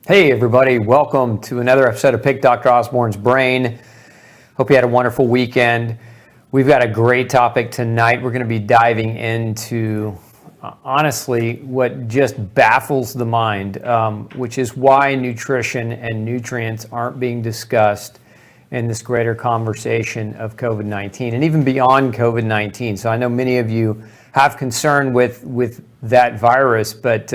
Hey everybody, welcome to another episode of Pick Dr. Osborne's Brain. Hope you had a wonderful weekend. We've got a great topic tonight. We're going to be diving into, honestly, what just baffles the mind, which is why nutrition and nutrients aren't being discussed in this greater conversation of COVID-19 and even beyond COVID-19. So I know many of you have concern with that virus, but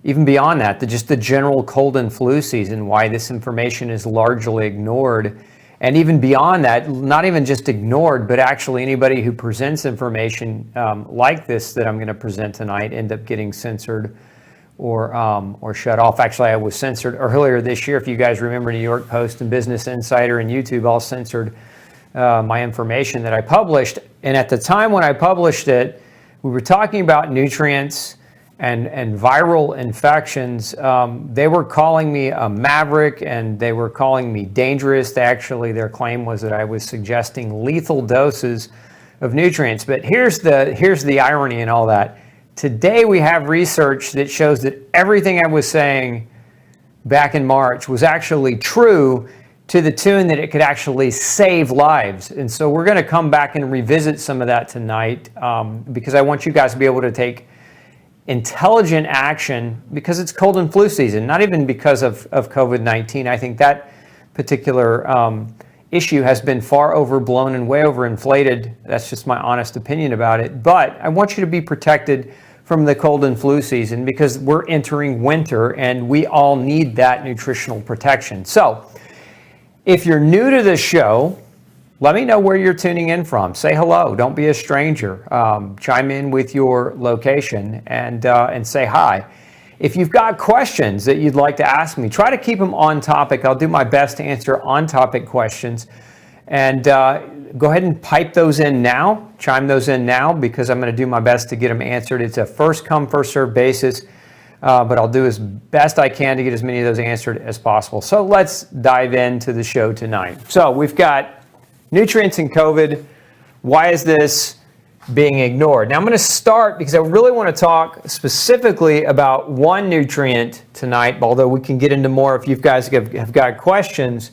even beyond that, just the general cold and flu season, why this information is largely ignored. And even beyond that, not even just ignored, but actually anybody who presents information like this that I'm going to present tonight end up getting censored or shut off. Actually, I was censored earlier this year. If you guys remember, New York Post and Business Insider and YouTube all censored my information that I published. And at the time when I published it, we were talking about nutrients and viral infections. They were calling me a maverick and they were calling me dangerous. Their claim was that I was suggesting lethal doses of nutrients. But here's the irony in all that. Today we have research that shows that everything I was saying back in March was actually true, to the tune that it could actually save lives. And so we're going to come back and revisit some of that tonight because I want you guys to be able to take intelligent action because it's cold and flu season, not even because of COVID-19. I think that particular issue has been far overblown and way overinflated. That's just my honest opinion about it. But I want you to be protected from the cold and flu season because we're entering winter and we all need that nutritional protection. So if you're new to the show, let me know where you're tuning in from. Say hello. Don't be a stranger. Chime in with your location and say hi. If you've got questions that you'd like to ask me, try to keep them on topic. I'll do my best to answer on-topic questions. And go ahead and pipe those in now. Chime those in now because I'm going to do my best to get them answered. It's a first-come, first-served basis, but I'll do as best I can to get as many of those answered as possible. So let's dive into the show tonight. So we've got nutrients in COVID. Why is this being ignored? Now I'm going to start because I really want to talk specifically about one nutrient tonight, although we can get into more if you guys have got questions.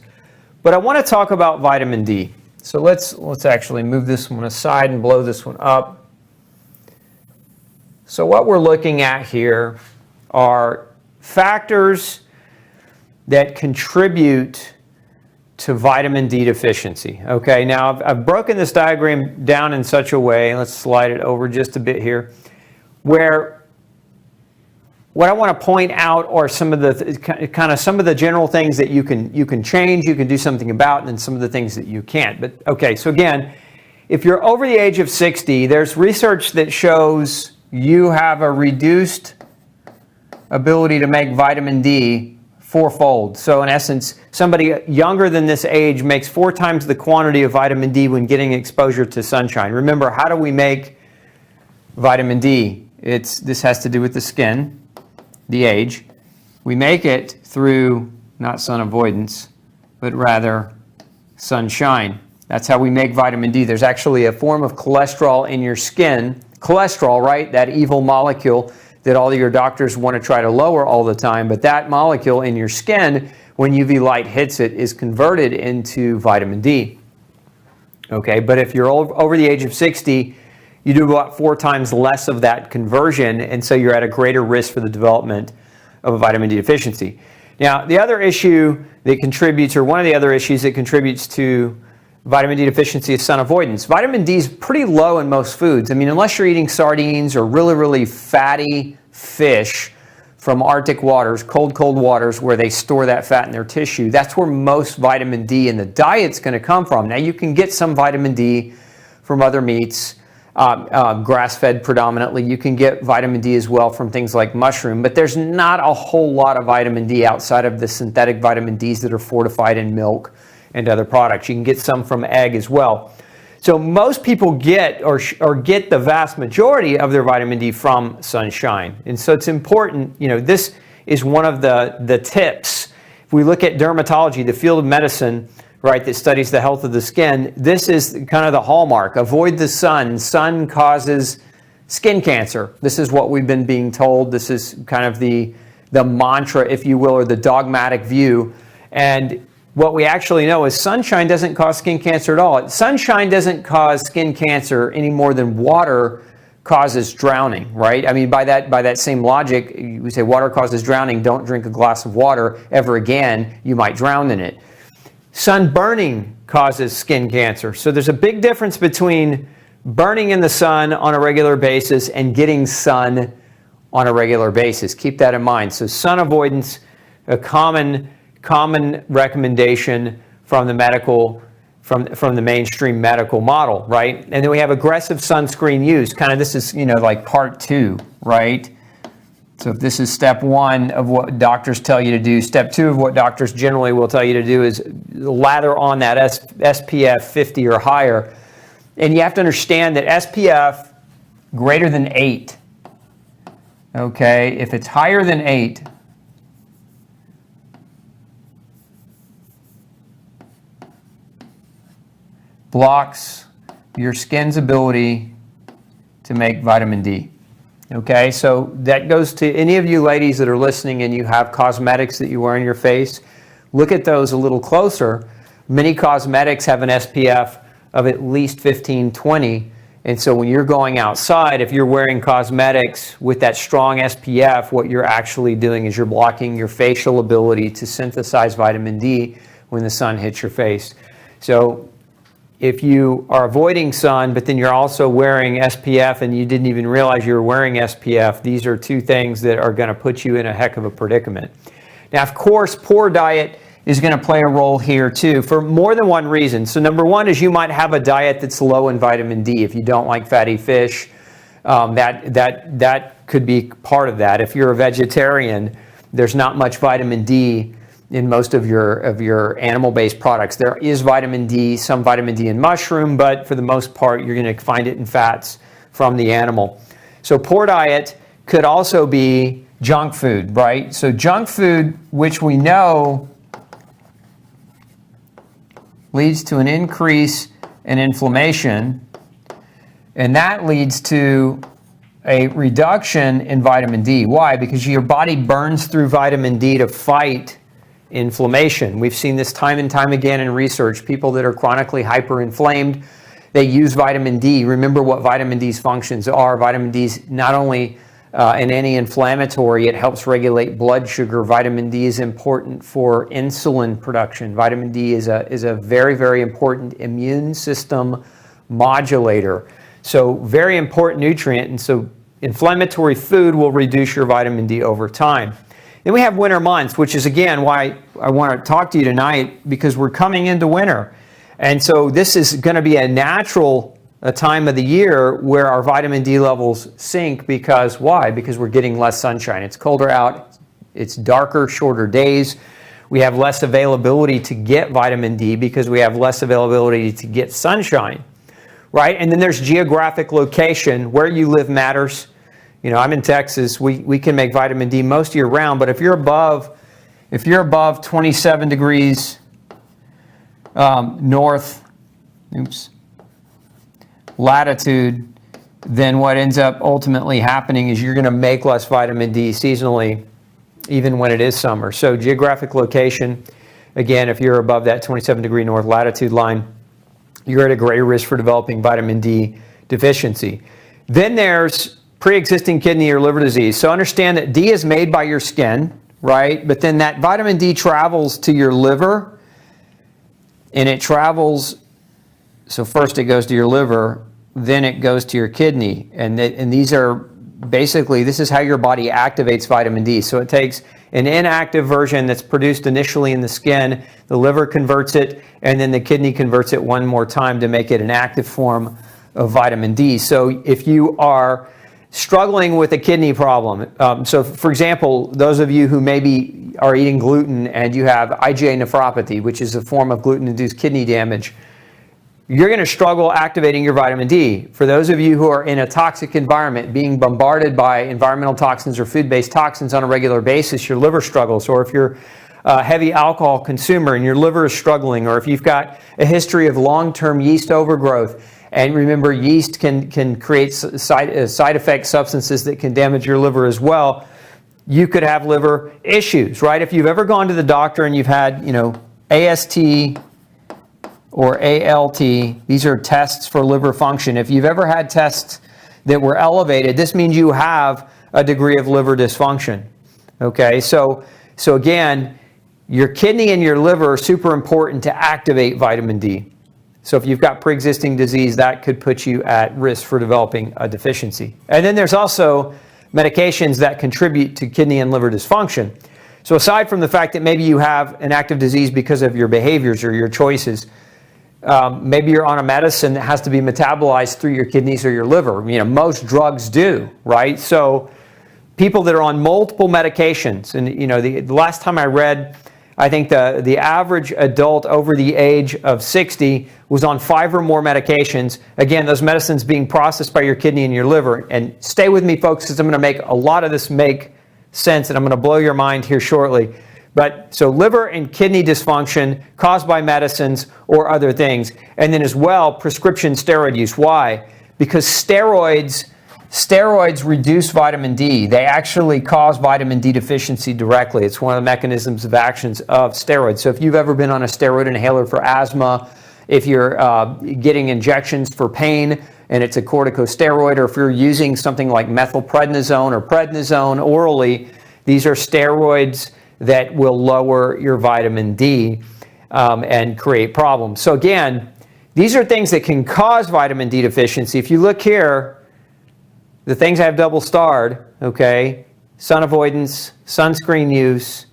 But I want to talk about vitamin D. So let's actually move this one aside and blow this one up. So what we're looking at here are factors that contribute to vitamin D deficiency. Okay, now I've broken this diagram down in such a way, let's slide it over just a bit here, where what I want to point out are some of the general things that you can change, you can do something about, and then some of the things that you can't. But okay, so again, if you're over the age of 60, there's research that shows you have a reduced ability to make vitamin D fourfold. So in essence, somebody younger than this age makes 4 times the quantity of vitamin D when getting exposure to sunshine. Remember, how do we make vitamin D? This has to do with the skin, the age. We make it through not sun avoidance, but rather sunshine. That's how we make vitamin D. There's actually a form of cholesterol in your skin. Cholesterol, right? That evil molecule that all of your doctors want to try to lower all the time, but that molecule in your skin, when UV light hits it, is converted into vitamin D. Okay, but if you're over the age of 60, you do about 4 times less of that conversion, and so you're at a greater risk for the development of a vitamin D deficiency. Now, the other issue that contributes, or one of the other issues that contributes to vitamin D deficiency is sun avoidance. Vitamin D is pretty low in most foods. I mean, unless you're eating sardines or really, really fatty fish from Arctic waters, cold waters where they store that fat in their tissue, that's where most vitamin D in the diet's going to come from. Now, you can get some vitamin D from other meats, grass-fed predominantly. You can get vitamin D as well from things like mushroom, but there's not a whole lot of vitamin D outside of the synthetic vitamin Ds that are fortified in milk and other products. You can get some from egg as well. So most people get or get the vast majority of their vitamin D from sunshine. And so it's important, this is one of the tips. If we look at dermatology, the field of medicine, right, that studies the health of the skin, this is kind of the hallmark. Avoid the sun. Sun causes skin cancer. This is what we've been being told. This is kind of the the mantra, if you will, or the dogmatic view. And what we actually know is sunshine doesn't cause skin cancer at all. Sunshine doesn't cause skin cancer any more than water causes drowning, right? I mean, by that same logic, we say water causes drowning, don't drink a glass of water ever again, you might drown in it. Sun burning causes skin cancer. So there's a big difference between burning in the sun on a regular basis and getting sun on a regular basis. Keep that in mind. So sun avoidance, a common recommendation from the mainstream medical model, right? And then we have aggressive sunscreen use. Kind of this is, like part 2, right? So if this is step 1 of what doctors tell you to do, step 2 of what doctors generally will tell you to do is lather on that SPF 50 or higher. And you have to understand that SPF greater than 8, okay, if it's higher than 8, blocks your skin's ability to make vitamin D. Okay, so that goes to any of you ladies that are listening and you have cosmetics that you wear on your face. Look at those a little closer. Many cosmetics have an SPF of at least 15, 20. And so when you're going outside, if you're wearing cosmetics with that strong SPF, what you're actually doing is you're blocking your facial ability to synthesize vitamin D when the sun hits your face. So if you are avoiding sun, but then you're also wearing SPF and you didn't even realize you were wearing SPF, these are 2 things that are going to put you in a heck of a predicament. Now, of course, poor diet is going to play a role here too for more than one reason. So number 1 is you might have a diet that's low in vitamin D. If you don't like fatty fish, that could be part of that. If you're a vegetarian, there's not much vitamin D in most of your animal-based products. There is vitamin D, some vitamin D in mushroom, but for the most part, you're going to find it in fats from the animal. So poor diet could also be junk food, right? So junk food, which we know leads to an increase in inflammation, and that leads to a reduction in vitamin D. Why? Because your body burns through vitamin D to fight inflammation. We've seen this time and time again in research. People that are chronically hyperinflamed, they use vitamin D. Remember what vitamin D's functions are. Vitamin D's not only an anti-inflammatory, it helps regulate blood sugar. Vitamin D is important for insulin production. Vitamin D is a very, very important immune system modulator. So very important nutrient. And so inflammatory food will reduce your vitamin D over time. Then we have winter months, which is, again, why I want to talk to you tonight, because we're coming into winter. And so this is going to be a natural time of the year where our vitamin D levels sink. Because why? Because we're getting less sunshine. It's colder out. It's darker, shorter days. We have less availability to get vitamin D because we have less availability to get sunshine, right? And then there's geographic location. Where you live matters. I'm in Texas. We can make vitamin D most year round, but if you're above 27 degrees north latitude, then what ends up ultimately happening is you're going to make less vitamin D seasonally, even when it is summer. So geographic location, again, if you're above that 27 degree north latitude line, you're at a greater risk for developing vitamin D deficiency. Then there's pre-existing kidney or liver disease. So understand that D is made by your skin, right? But then that vitamin D travels to your liver, and it travels, so first it goes to your liver, then it goes to your kidney. And these are basically, this is how your body activates vitamin D. So it takes an inactive version that's produced initially in the skin, the liver converts it, and then the kidney converts it one more time to make it an active form of vitamin D. So if you are struggling with a kidney problem. So for example, those of you who maybe are eating gluten and you have IgA nephropathy, which is a form of gluten-induced kidney damage, you're going to struggle activating your vitamin D. For those of you who are in a toxic environment, being bombarded by environmental toxins or food-based toxins on a regular basis, your liver struggles. Or if you're a heavy alcohol consumer and your liver is struggling, or if you've got a history of long-term yeast overgrowth. And remember, yeast can create side effect substances that can damage your liver as well. you could have liver issues, right? If you've ever gone to the doctor and you've had, AST or ALT, these are tests for liver function. If you've ever had tests that were elevated, this means you have a degree of liver dysfunction. Okay, so again, your kidney and your liver are super important to activate vitamin D. So if you've got pre-existing disease, that could put you at risk for developing a deficiency. And then there's also medications that contribute to kidney and liver dysfunction. So aside from the fact that maybe you have an active disease because of your behaviors or your choices, maybe you're on a medicine that has to be metabolized through your kidneys or your liver. Most drugs do, right? So people that are on multiple medications, and the last time I read, I think the average adult over the age of 60 was on 5 or more medications. Again, those medicines being processed by your kidney and your liver. And stay with me, folks, because I'm going to make a lot of this make sense, and I'm going to blow your mind here shortly. But so liver and kidney dysfunction caused by medicines or other things. And then as well, prescription steroid use. Why? Because steroids reduce vitamin D. They actually cause vitamin D deficiency directly. It's one of the mechanisms of actions of steroids. So if you've ever been on a steroid inhaler for asthma, if you're getting injections for pain and it's a corticosteroid, or if you're using something like methylprednisone or prednisone orally, these are steroids that will lower your vitamin D and create problems. So again, these are things that can cause vitamin D deficiency. If you look here, the things I have double starred, okay, sun avoidance, sunscreen use,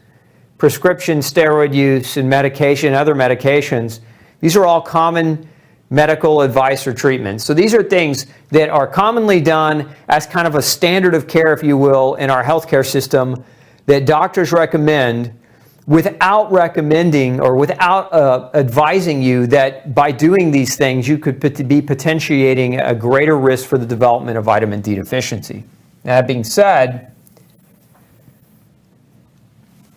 prescription steroid use, and medication, other medications, these are all common medical advice or treatments. So these are things that are commonly done as kind of a standard of care, if you will, in our healthcare system that doctors recommend without recommending or without advising you that by doing these things, you could be potentiating a greater risk for the development of vitamin D deficiency. That being said,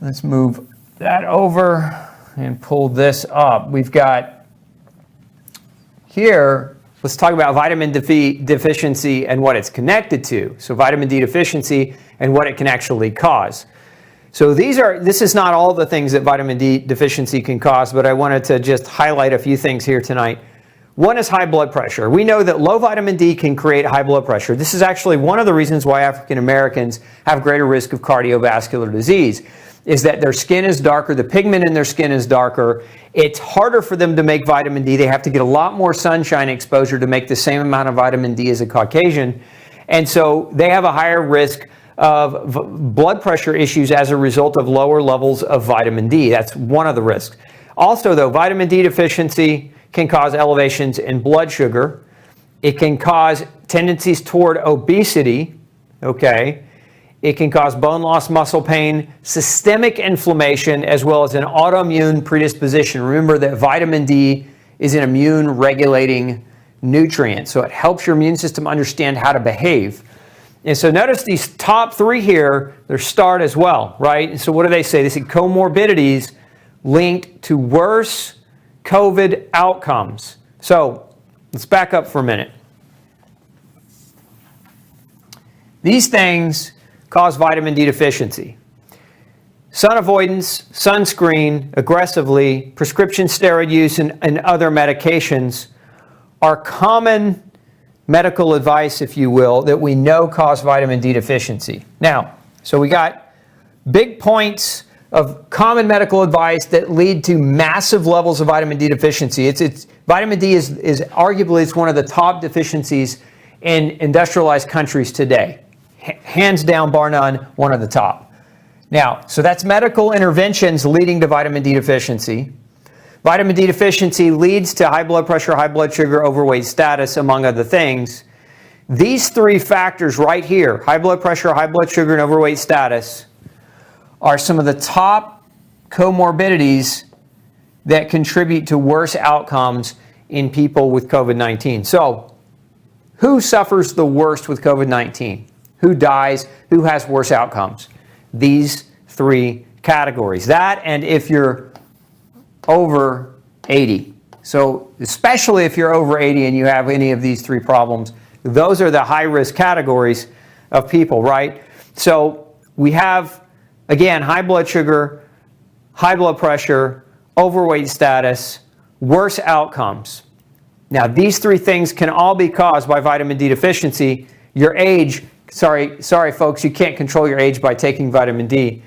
let's move that over and pull this up. We've got here, let's talk about vitamin D deficiency and what it's connected to. So vitamin D deficiency and what it can actually cause. So this is not all the things that vitamin D deficiency can cause, but I wanted to just highlight a few things here tonight. One is high blood pressure. We know that low vitamin D can create high blood pressure. This is actually one of the reasons why African Americans have greater risk of cardiovascular disease, is that their skin is darker, the pigment in their skin is darker. It's harder for them to make vitamin D. They have to get a lot more sunshine exposure to make the same amount of vitamin D as a Caucasian. And so they have a higher risk of blood pressure issues as a result of lower levels of vitamin D. That's one of the risks. Also, though, vitamin D deficiency can cause elevations in blood sugar. It can cause tendencies toward obesity, okay? It can cause bone loss, muscle pain, systemic inflammation, as well as an autoimmune predisposition. Remember that vitamin D is an immune regulating nutrient, so it helps your immune system understand how to behave. And so notice these top 3 here, they're starred as well, right? And so what do they say? They say comorbidities linked to worse COVID outcomes. So let's back up for a minute. These things cause vitamin D deficiency. Sun avoidance, sunscreen, aggressively, prescription steroid use, and other medications are common medical advice, if you will, that we know cause vitamin D deficiency. Now, so we got big points of common medical advice that lead to massive levels of vitamin D deficiency. Vitamin D is arguably it's one of the top deficiencies in industrialized countries today. Hands down, bar none, one of the top. Now, so that's medical interventions leading to vitamin D deficiency. Vitamin D deficiency leads to high blood pressure, high blood sugar, overweight status, among other things. These 3 factors right here, high blood pressure, high blood sugar, and overweight status, are some of the top comorbidities that contribute to worse outcomes in people with COVID-19. So, who suffers the worst with COVID-19? Who dies? Who has worse outcomes? These 3 categories. That, and if you're over 80. So especially if you're over 80 and you have any of these 3 problems, those are the high-risk categories of people, right? So we have, again, high blood sugar, high blood pressure, overweight status, worse outcomes. Now, these three things can all be caused by vitamin D deficiency. Your age, sorry folks, you can't control your age by taking vitamin D.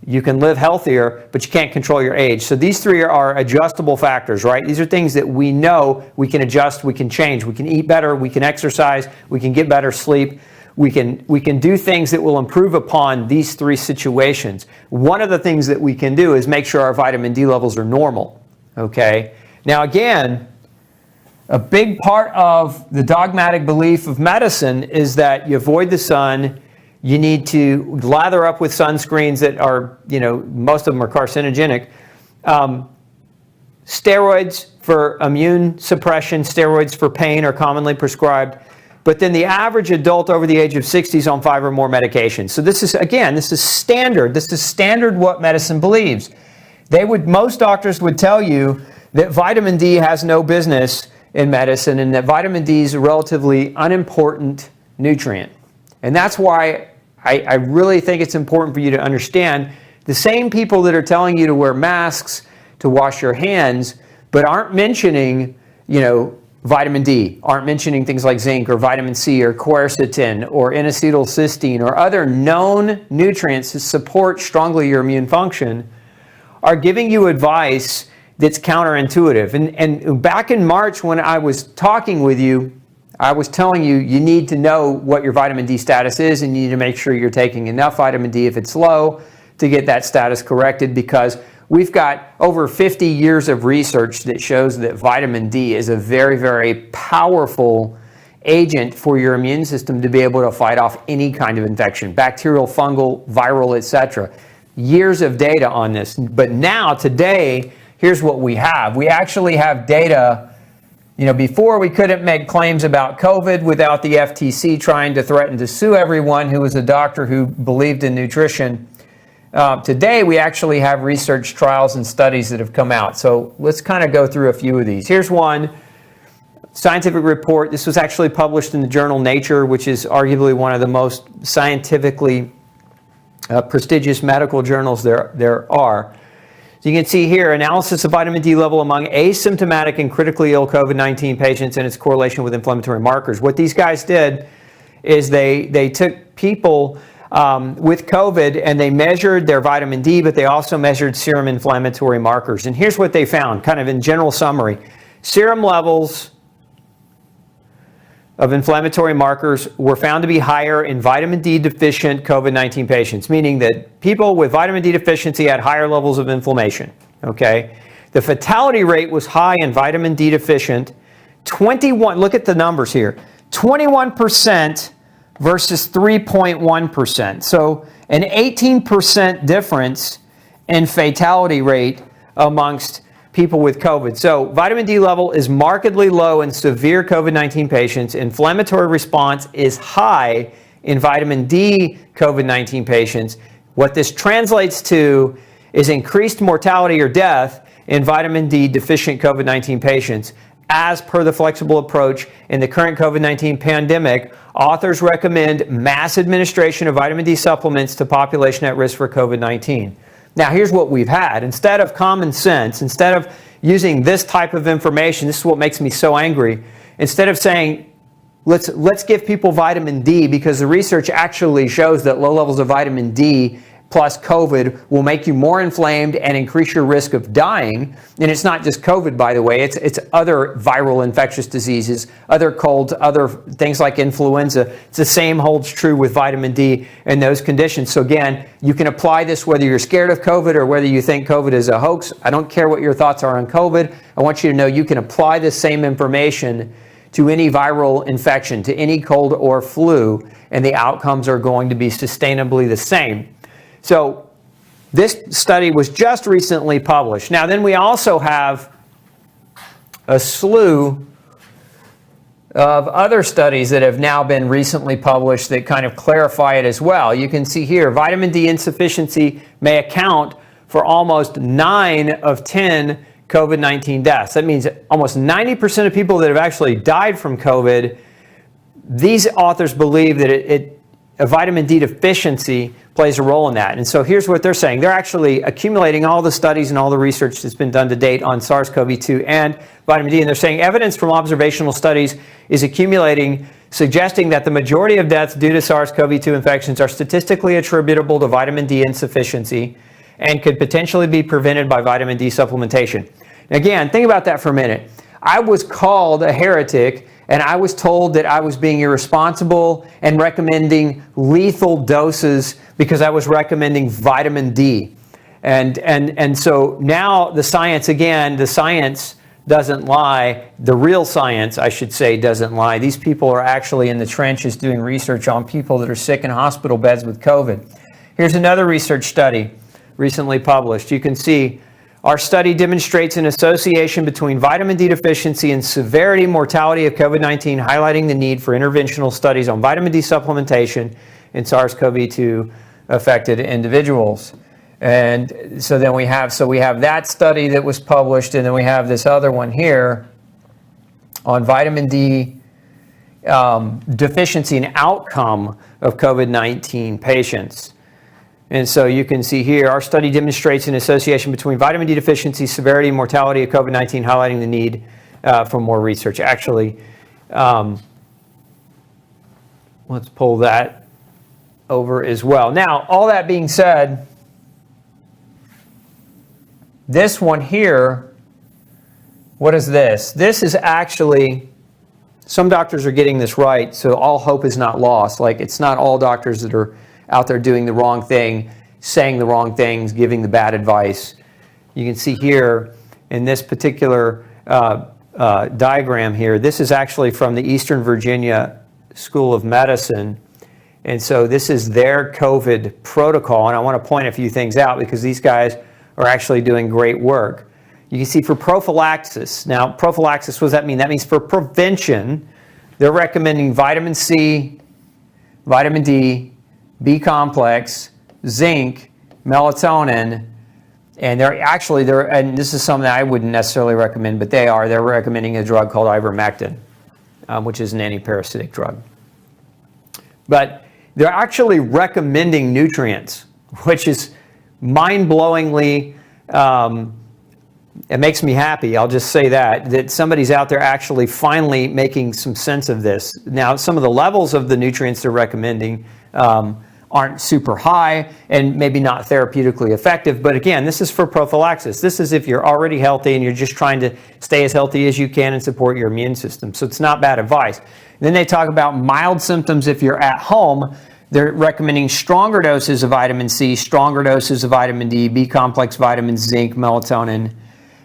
You can live healthier, but you can't control your age. So these three are adjustable factors, right? These are things that we know we can adjust, we can change. We can eat better, we can exercise, we can get better sleep. We can do things that will improve upon these three situations. One of the things that we can do is make sure our vitamin D levels are normal, okay? Now again, a big part of the dogmatic belief of medicine is that you avoid the sun. You need to lather up with sunscreens that are, most of them are carcinogenic. Steroids for immune suppression, steroids for pain are commonly prescribed. But then the average adult over the age of 60 is on 5 or more medications. So this is standard. This is standard what medicine believes. Most doctors would tell you that vitamin D has no business in medicine and that vitamin D is a relatively unimportant nutrient. And that's why I really think it's important for you to understand the same people that are telling you to wear masks, to wash your hands, but aren't mentioning, vitamin D, aren't mentioning things like zinc or vitamin C or quercetin or N-acetylcysteine or other known nutrients that support strongly your immune function, are giving you advice that's counterintuitive. And back in March when I was talking with you, I was telling you, you need to know what your vitamin D status is and you need to make sure you're taking enough vitamin D if it's low to get that status corrected, because we've got over 50 years of research that shows that vitamin D is a very, very powerful agent for your immune system to be able to fight off any kind of infection, bacterial, fungal, viral, etc. Years of data on this. But now, today, here's what we have. We actually have data. Before we couldn't make claims about COVID without the FTC trying to threaten to sue everyone who was a doctor who believed in nutrition. Today, we actually have research trials and studies that have come out. So let's kind of go through a few of these. Here's one scientific report. This was actually published in the journal Nature, which is arguably one of the most scientifically prestigious medical journals there are. So you can see here, analysis of vitamin D level among asymptomatic and critically ill COVID-19 patients and its correlation with inflammatory markers. What these guys did is they took people with COVID and they measured their vitamin D, but they also measured serum inflammatory markers. And here's what they found, kind of in general summary. Serum levels of inflammatory markers were found to be higher in vitamin D deficient COVID-19 patients, meaning that people with vitamin D deficiency had higher levels of inflammation, okay? The fatality rate was high in vitamin D deficient, 21, look at the numbers here, 21% versus 3.1%. So an 18% difference in fatality rate amongst people with COVID. So vitamin D level is markedly low in severe COVID-19 patients. Inflammatory response is high in vitamin D COVID-19 patients. What this translates to is increased mortality or death in vitamin D deficient COVID-19 patients. As per the flexible approach in the current COVID-19 pandemic, authors recommend mass administration of vitamin D supplements to population at risk for COVID-19. Now, here's what we've had. Instead of common sense, instead of using this type of information, this is what makes me so angry. Instead of saying, let's give people vitamin D, because the research actually shows that low levels of vitamin D plus COVID will make you more inflamed and increase your risk of dying. And it's not just COVID, by the way. It's other viral infectious diseases, other colds, other things like influenza. It's the same holds true with vitamin D in those conditions. So again, you can apply this whether you're scared of COVID or whether you think COVID is a hoax. I don't care what your thoughts are on COVID. I want you to know you can apply this same information to any viral infection, to any cold or flu, and the outcomes are going to be sustainably the same. So this study was just recently published. Now then we also have a slew of other studies that have now been recently published that kind of clarify it as well. You can see here, vitamin D insufficiency may account for almost 9 of 10 COVID-19 deaths. That means almost 90% of people that have actually died from COVID, these authors believe that a vitamin D deficiency plays a role in that. And so here's what they're saying. They're actually accumulating all the studies and all the research that's been done to date on SARS-CoV-2 and vitamin D. And they're saying evidence from observational studies is accumulating, suggesting that the majority of deaths due to SARS-CoV-2 infections are statistically attributable to vitamin D insufficiency and could potentially be prevented by vitamin D supplementation. Again, think about that for a minute. I was called a heretic, and I was told that I was being irresponsible and recommending lethal doses because I was recommending vitamin D. And so now the science doesn't lie. The real science, I should say, doesn't lie. These people are actually in the trenches doing research on people that are sick in hospital beds with COVID. Here's another research study recently published. You can see our study demonstrates an association between vitamin D deficiency and severity and mortality of COVID-19, highlighting the need for interventional studies on vitamin D supplementation in SARS-CoV-2 affected individuals. And so then we have that study that was published, and then we have this other one here on vitamin D deficiency and outcome of COVID-19 patients. And so you can see here, our study demonstrates an association between vitamin D deficiency, severity, and mortality of COVID-19, highlighting the need for more research. Actually, let's pull that over as well. Now, all that being said, this one here, what is this? This is actually, some doctors are getting this right, so all hope is not lost. Like, it's not all doctors that are out there doing the wrong thing, saying the wrong things, giving the bad advice. You can see here in this particular diagram here, this is actually from the Eastern Virginia School of Medicine. And so this is their COVID protocol. And I want to point a few things out because these guys are actually doing great work. You can see for prophylaxis. Now, prophylaxis, what does that mean? That means for prevention, they're recommending vitamin C, vitamin D, B complex, zinc, melatonin, and and this is something that I wouldn't necessarily recommend, but they're recommending a drug called ivermectin, which is an antiparasitic drug. But they're actually recommending nutrients, which is mind-blowingly, it makes me happy, I'll just say that somebody's out there actually finally making some sense of this. Now, some of the levels of the nutrients they're recommending aren't super high and maybe not therapeutically effective. But again, this is for prophylaxis. This is if you're already healthy and you're just trying to stay as healthy as you can and support your immune system. So it's not bad advice. Then they talk about mild symptoms if you're at home. They're recommending stronger doses of vitamin C, stronger doses of vitamin D, B complex vitamins, zinc, melatonin.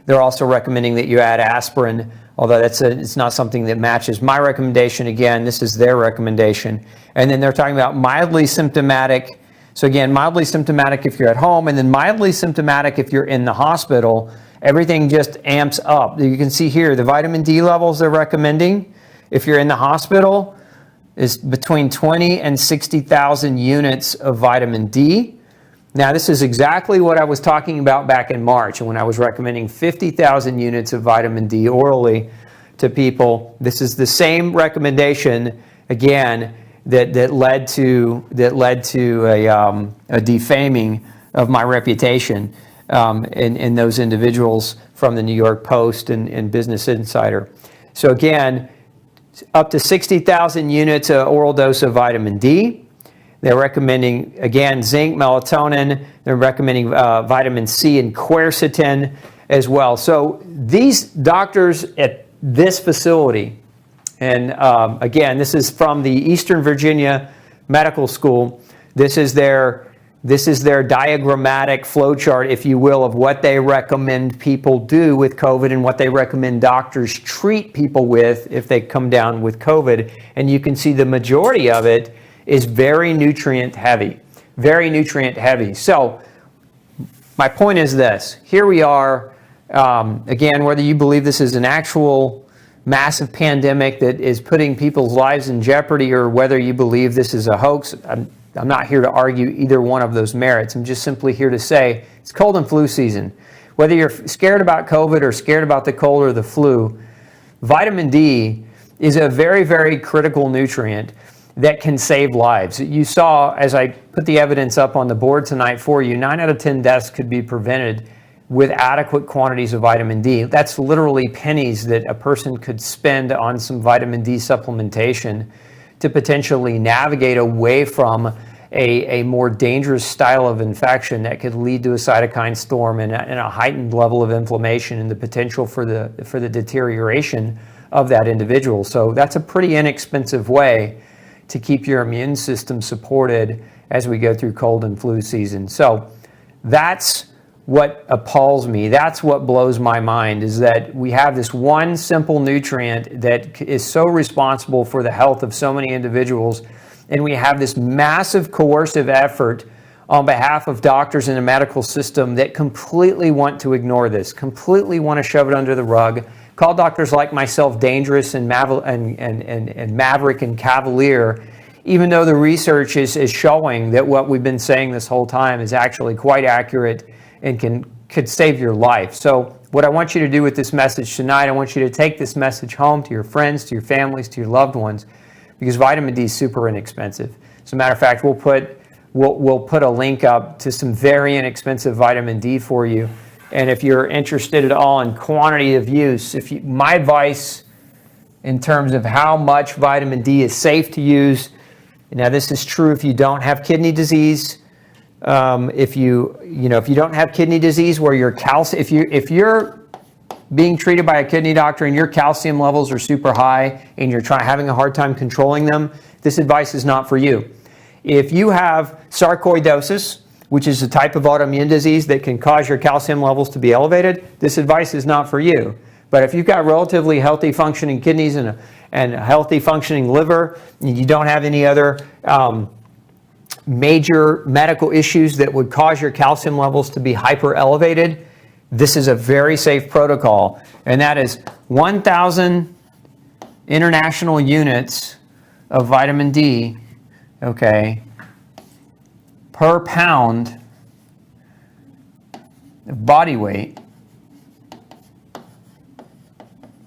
They're also recommending that you add aspirin, although it's not something that matches my recommendation. Again, this is their recommendation. And then they're talking about mildly symptomatic. So again, mildly symptomatic if you're at home, and then mildly symptomatic if you're in the hospital. Everything just amps up. You can see here the vitamin D levels they're recommending if you're in the hospital is between 20 and 60,000 units of vitamin D. Now, this is exactly what I was talking about back in March when I was recommending 50,000 units of vitamin D orally to people. This is the same recommendation, again, that led to a defaming of my reputation in those individuals from the New York Post and Business Insider. So again, up to 60,000 units of oral dose of vitamin D. They're recommending, again, zinc, melatonin. They're recommending vitamin C and quercetin as well. So these doctors at this facility, and again, this is from the Eastern Virginia Medical School. This is their diagrammatic flowchart, if you will, of what they recommend people do with COVID and what they recommend doctors treat people with if they come down with COVID. And you can see the majority of it is very nutrient heavy, very nutrient heavy. So my point is this. Here we are, again, whether you believe this is an actual massive pandemic that is putting people's lives in jeopardy or whether you believe this is a hoax, I'm not here to argue either one of those merits. I'm just simply here to say it's cold and flu season. Whether you're scared about COVID or scared about the cold or the flu, vitamin D is a very, very critical nutrient. that can save lives. You saw, as I put the evidence up on the board tonight for you, 9 out of 10 deaths could be prevented with adequate quantities of vitamin D. That's literally pennies that a person could spend on some vitamin D supplementation to potentially navigate away from a more dangerous style of infection that could lead to a cytokine storm and a heightened level of inflammation and the potential for the deterioration of that individual. So that's a pretty inexpensive way to keep your immune system supported as we go through cold and flu season. So that's what appalls me. That's what blows my mind, is that we have this one simple nutrient that is so responsible for the health of so many individuals, and we have this massive coercive effort on behalf of doctors in the medical system that completely want to ignore this, completely want to shove it under the rug, call doctors like myself dangerous and maverick and cavalier, even though the research is showing that what we've been saying this whole time is actually quite accurate and could save your life. So what I want you to do with this message tonight, I want you to take this message home to your friends, to your families, to your loved ones, because vitamin D is super inexpensive. As a matter of fact, we'll put a link up to some very inexpensive vitamin D for you. And if you're interested at all in quantity of use, my advice in terms of how much vitamin D is safe to use, now this is true if you don't have kidney disease. If you don't have kidney disease where your if you're being treated by a kidney doctor and your calcium levels are super high and you're having a hard time controlling them, this advice is not for you. If you have sarcoidosis, which is a type of autoimmune disease that can cause your calcium levels to be elevated, this advice is not for you. But if you've got relatively healthy functioning kidneys and a healthy functioning liver, and you don't have any other major medical issues that would cause your calcium levels to be hyper elevated, this is a very safe protocol. And that is 1,000 international units of vitamin D, okay, per pound of body weight.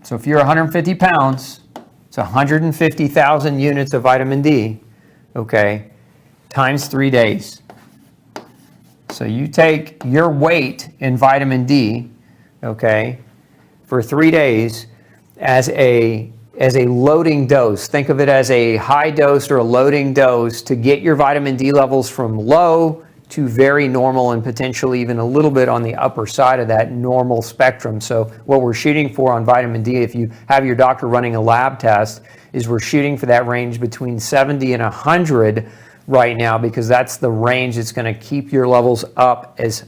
So if you're 150 pounds, it's 150,000 units of vitamin D, okay, times 3 days. So you take your weight in vitamin D, okay, for 3 days as a loading dose. Think of it as a high dose or a loading dose to get your vitamin D levels from low to very normal and potentially even a little bit on the upper side of that normal spectrum. So what we're shooting for on vitamin D, if you have your doctor running a lab test, is we're shooting for that range between 70 and 100 right now, because that's the range that's going to keep your levels up as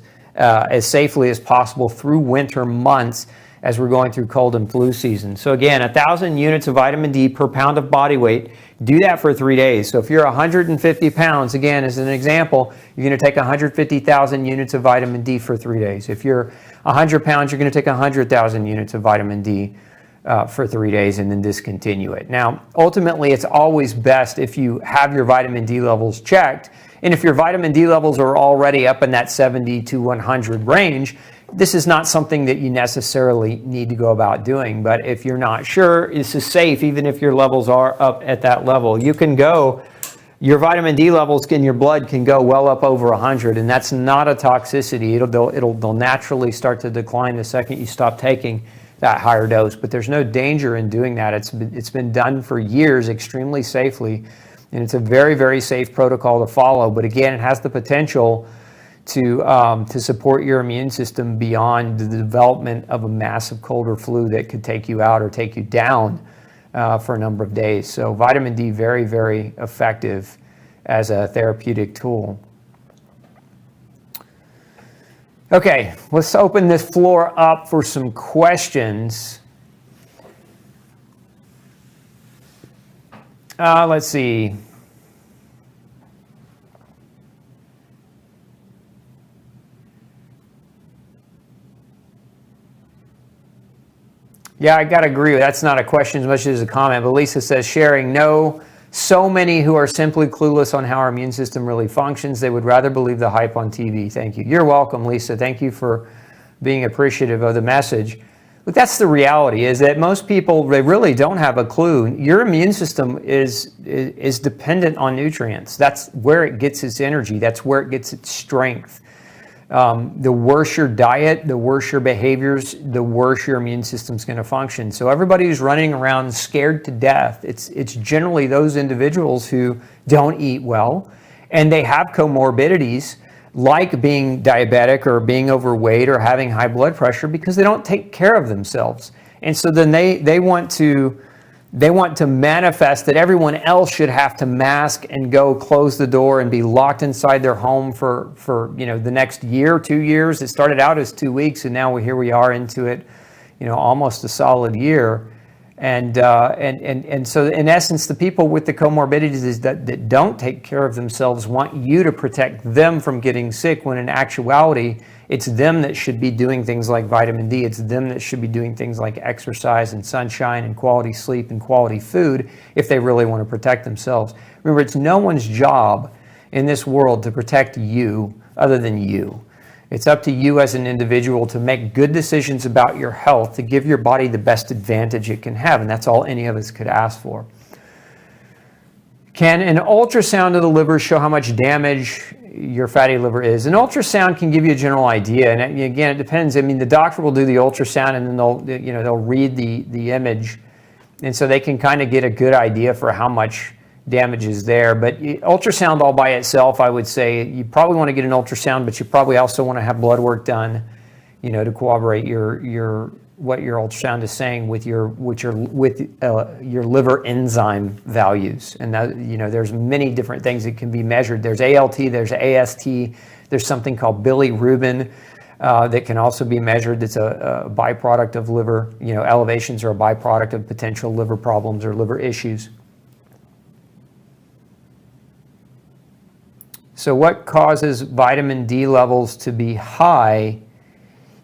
safely as possible through winter months as we're going through cold and flu season. So again, 1,000 units of vitamin D per pound of body weight. Do that for 3 days. So if you're 150 pounds, again, as an example, you're going to take 150,000 units of vitamin D for 3 days. If you're 100 pounds, you're going to take 100,000 units of vitamin D for 3 days and then discontinue it. Now, ultimately, it's always best if you have your vitamin D levels checked. And if your vitamin D levels are already up in that 70 to 100 range, this is not something that you necessarily need to go about doing. But if you're not sure, this is safe, even if your levels are up at that level. You can go, your vitamin D levels in your blood can go well up over 100, and that's not a toxicity. They'll naturally start to decline the second you stop taking that higher dose, but there's no danger in doing that. It's been done for years extremely safely, and it's a very, very safe protocol to follow. But again, it has the potential to support your immune system beyond the development of a massive cold or flu that could take you out or take you down for a number of days. So vitamin D, very, very effective as a therapeutic tool. Okay, let's open this floor up for some questions. Let's see. Yeah, I got to agree. That's not a question as much as a comment. But Lisa says, sharing, no, so many who are simply clueless on how our immune system really functions. They would rather believe the hype on TV. Thank you. You're welcome, Lisa. Thank you for being appreciative of the message. Look, that's the reality, is that most people, they really don't have a clue. Your immune system is dependent on nutrients. That's where it gets its energy. That's where it gets its strength. The worse your diet, the worse your behaviors, the worse your immune system's going to function. So everybody who's running around scared to death, it's generally those individuals who don't eat well, and they have comorbidities like being diabetic or being overweight or having high blood pressure, because they don't take care of themselves. And so then they want to manifest that everyone else should have to mask and go close the door and be locked inside their home for the next year, 2 years. It started out as 2 weeks, and now here we are into it, almost a solid year. And so in essence, the people with the comorbidities that don't take care of themselves want you to protect them from getting sick, when in actuality, it's them that should be doing things like vitamin D. It's them that should be doing things like exercise and sunshine and quality sleep and quality food if they really want to protect themselves. Remember, it's no one's job in this world to protect you other than you. It's up to you as an individual to make good decisions about your health, to give your body the best advantage it can have, and that's all any of us could ask for. Can an ultrasound of the liver show how much damage your fatty liver is? An ultrasound can give you a general idea, and again, it depends. I mean, the doctor will do the ultrasound, and then they'll read the image, and so they can kind of get a good idea for how much damage is there. But ultrasound all by itself, I would say you probably want to get an ultrasound, but you probably also want to have blood work done, to corroborate what your ultrasound is saying with your liver enzyme values. And that, there's many different things that can be measured. There's ALT, there's AST, there's something called bilirubin that can also be measured. It's a byproduct of liver, elevations are a byproduct of potential liver problems or liver issues. So what causes vitamin D levels to be high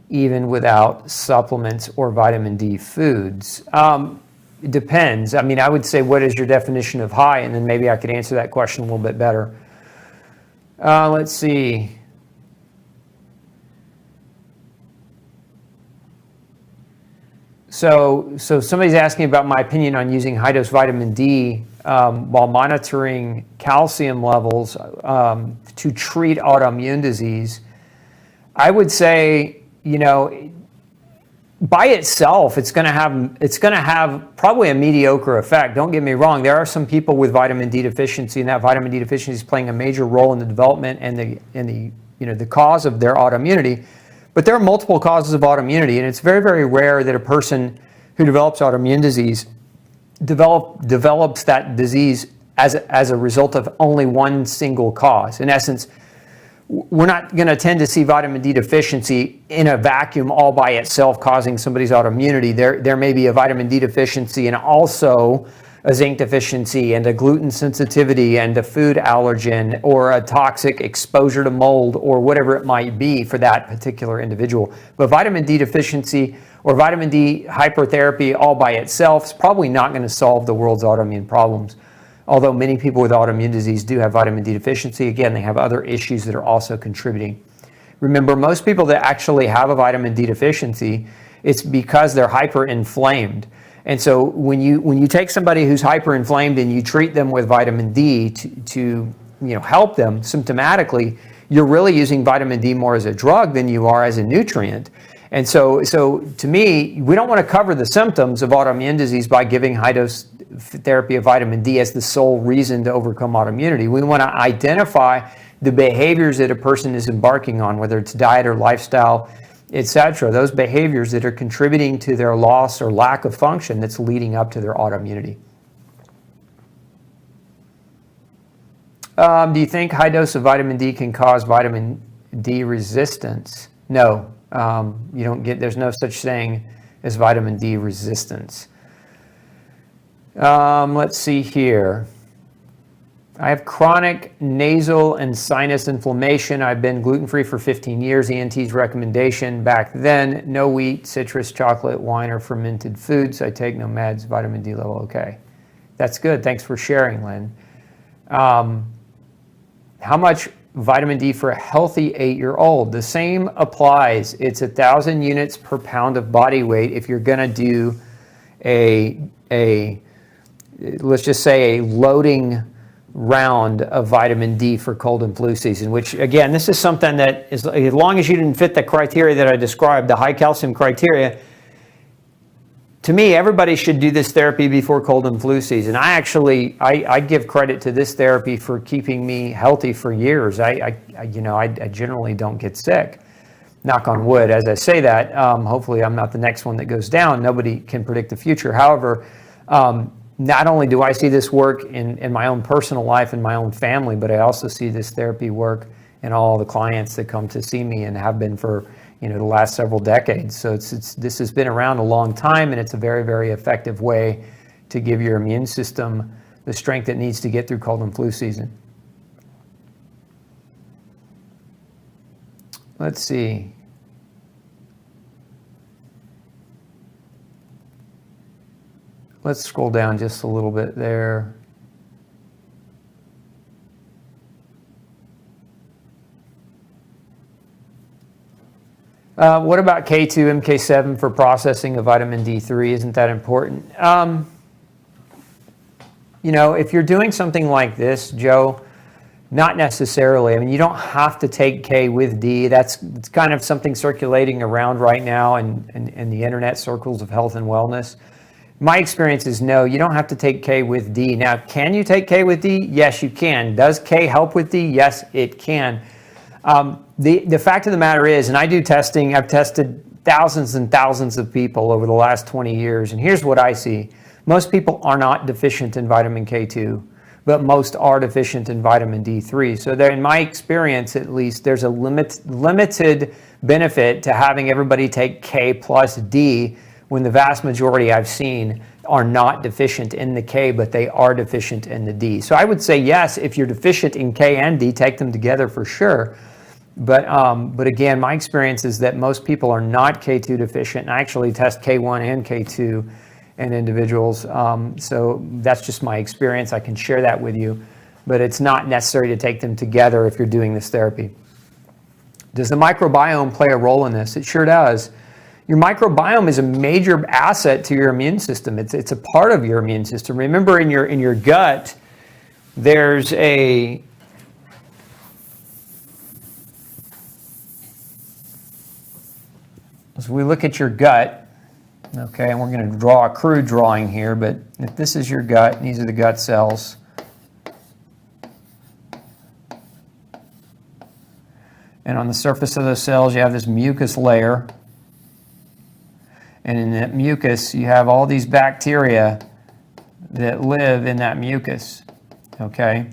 even without supplements or vitamin D foods? It depends. I mean, I would say, what is your definition of high? And then maybe I could answer that question a little bit better. Let's see. So somebody's asking about my opinion on using high-dose vitamin D while monitoring calcium levels to treat autoimmune disease. I would say, by itself, it's going to have probably a mediocre effect. Don't get me wrong. There are some people with vitamin D deficiency, and that vitamin D deficiency is playing a major role in the development and the cause of their autoimmunity. But there are multiple causes of autoimmunity, and it's very, very rare that a person who develops autoimmune disease develops that disease as a result of only one single cause. In essence, we're not going to tend to see vitamin D deficiency in a vacuum all by itself causing somebody's autoimmunity. There may be a vitamin D deficiency and also a zinc deficiency and a gluten sensitivity and a food allergen or a toxic exposure to mold or whatever it might be for that particular individual. But vitamin D deficiency or vitamin D hypertherapy all by itself is probably not going to solve the world's autoimmune problems. Although many people with autoimmune disease do have vitamin D deficiency, again, they have other issues that are also contributing. Remember, most people that actually have a vitamin D deficiency, it's because they're hyperinflamed. And so when you take somebody who's hyperinflamed and you treat them with vitamin D to help them symptomatically, you're really using vitamin D more as a drug than you are as a nutrient. And so to me, we don't want to cover the symptoms of autoimmune disease by giving high-dose therapy of vitamin D as the sole reason to overcome autoimmunity. We want to identify the behaviors that a person is embarking on, whether it's diet or lifestyle, etc. Those behaviors that are contributing to their loss or lack of function that's leading up to their autoimmunity. Do you think high dose of vitamin D can cause vitamin D resistance? No, you don't get. There's no such thing as vitamin D resistance. Let's see here. I have chronic nasal and sinus inflammation. I've been gluten-free for 15 years. ENT's recommendation back then, no wheat, citrus, chocolate, wine, or fermented foods. I take no meds, vitamin D level okay. That's good. Thanks for sharing, Lynn. How much vitamin D for a healthy 8-year-old. The same applies. It's 1,000 units per pound of body weight if you're going to do let's just say a loading round of vitamin D for cold and flu season, which again, this is something that is, as long as you didn't fit the criteria that I described, the high calcium criteria, to me, everybody should do this therapy before cold and flu season. I give credit to this therapy for keeping me healthy for years. I generally don't get sick. Knock on wood, as I say that. Hopefully I'm not the next one that goes down. Nobody can predict the future. However, not only do I see this work in my own personal life and my own family, but I also see this therapy work in all the clients that come to see me and have been for the last several decades. So this has been around a long time, and it's a very, very effective way to give your immune system the strength it needs to get through cold and flu season. Let's see. Let's scroll down just a little bit there. What about K2, MK7 for processing of vitamin D3? Isn't that important? If you're doing something like this, Joe, not necessarily. I mean, you don't have to take K with D. It's kind of something circulating around right now in the internet circles of health and wellness. My experience is no, you don't have to take K with D. Now, can you take K with D? Yes, you can. Does K help with D? Yes, it can. The fact of the matter is, and I do testing, I've tested thousands and thousands of people over the last 20 years, and here's what I see. Most people are not deficient in vitamin K2, but most are deficient in vitamin D3. So there, in my experience at least, there's a limited benefit to having everybody take K plus D when the vast majority I've seen are not deficient in the K, but they are deficient in the D. So I would say yes, if you're deficient in K and D, take them together for sure. But again, my experience is that most people are not K2 deficient, and I actually test K1 and K2 in individuals. So that's just my experience. I can share that with you, but it's not necessary to take them together if you're doing this therapy. Does the microbiome play a role in this? It sure does. Your microbiome is a major asset to your immune system. It's a part of your immune system. Remember, in your gut, there's as we look at your gut, okay, and we're going to draw a crude drawing here, but if this is your gut, these are the gut cells. And on the surface of those cells, you have this mucus layer. And in that mucus, you have all these bacteria that live in that mucus, okay?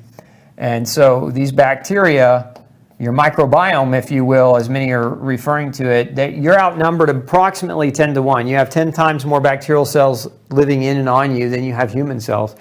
And so these bacteria, your microbiome, if you will, as many are referring to it, you're outnumbered approximately 10 to 1. You have 10 times more bacterial cells living in and on you than you have human cells.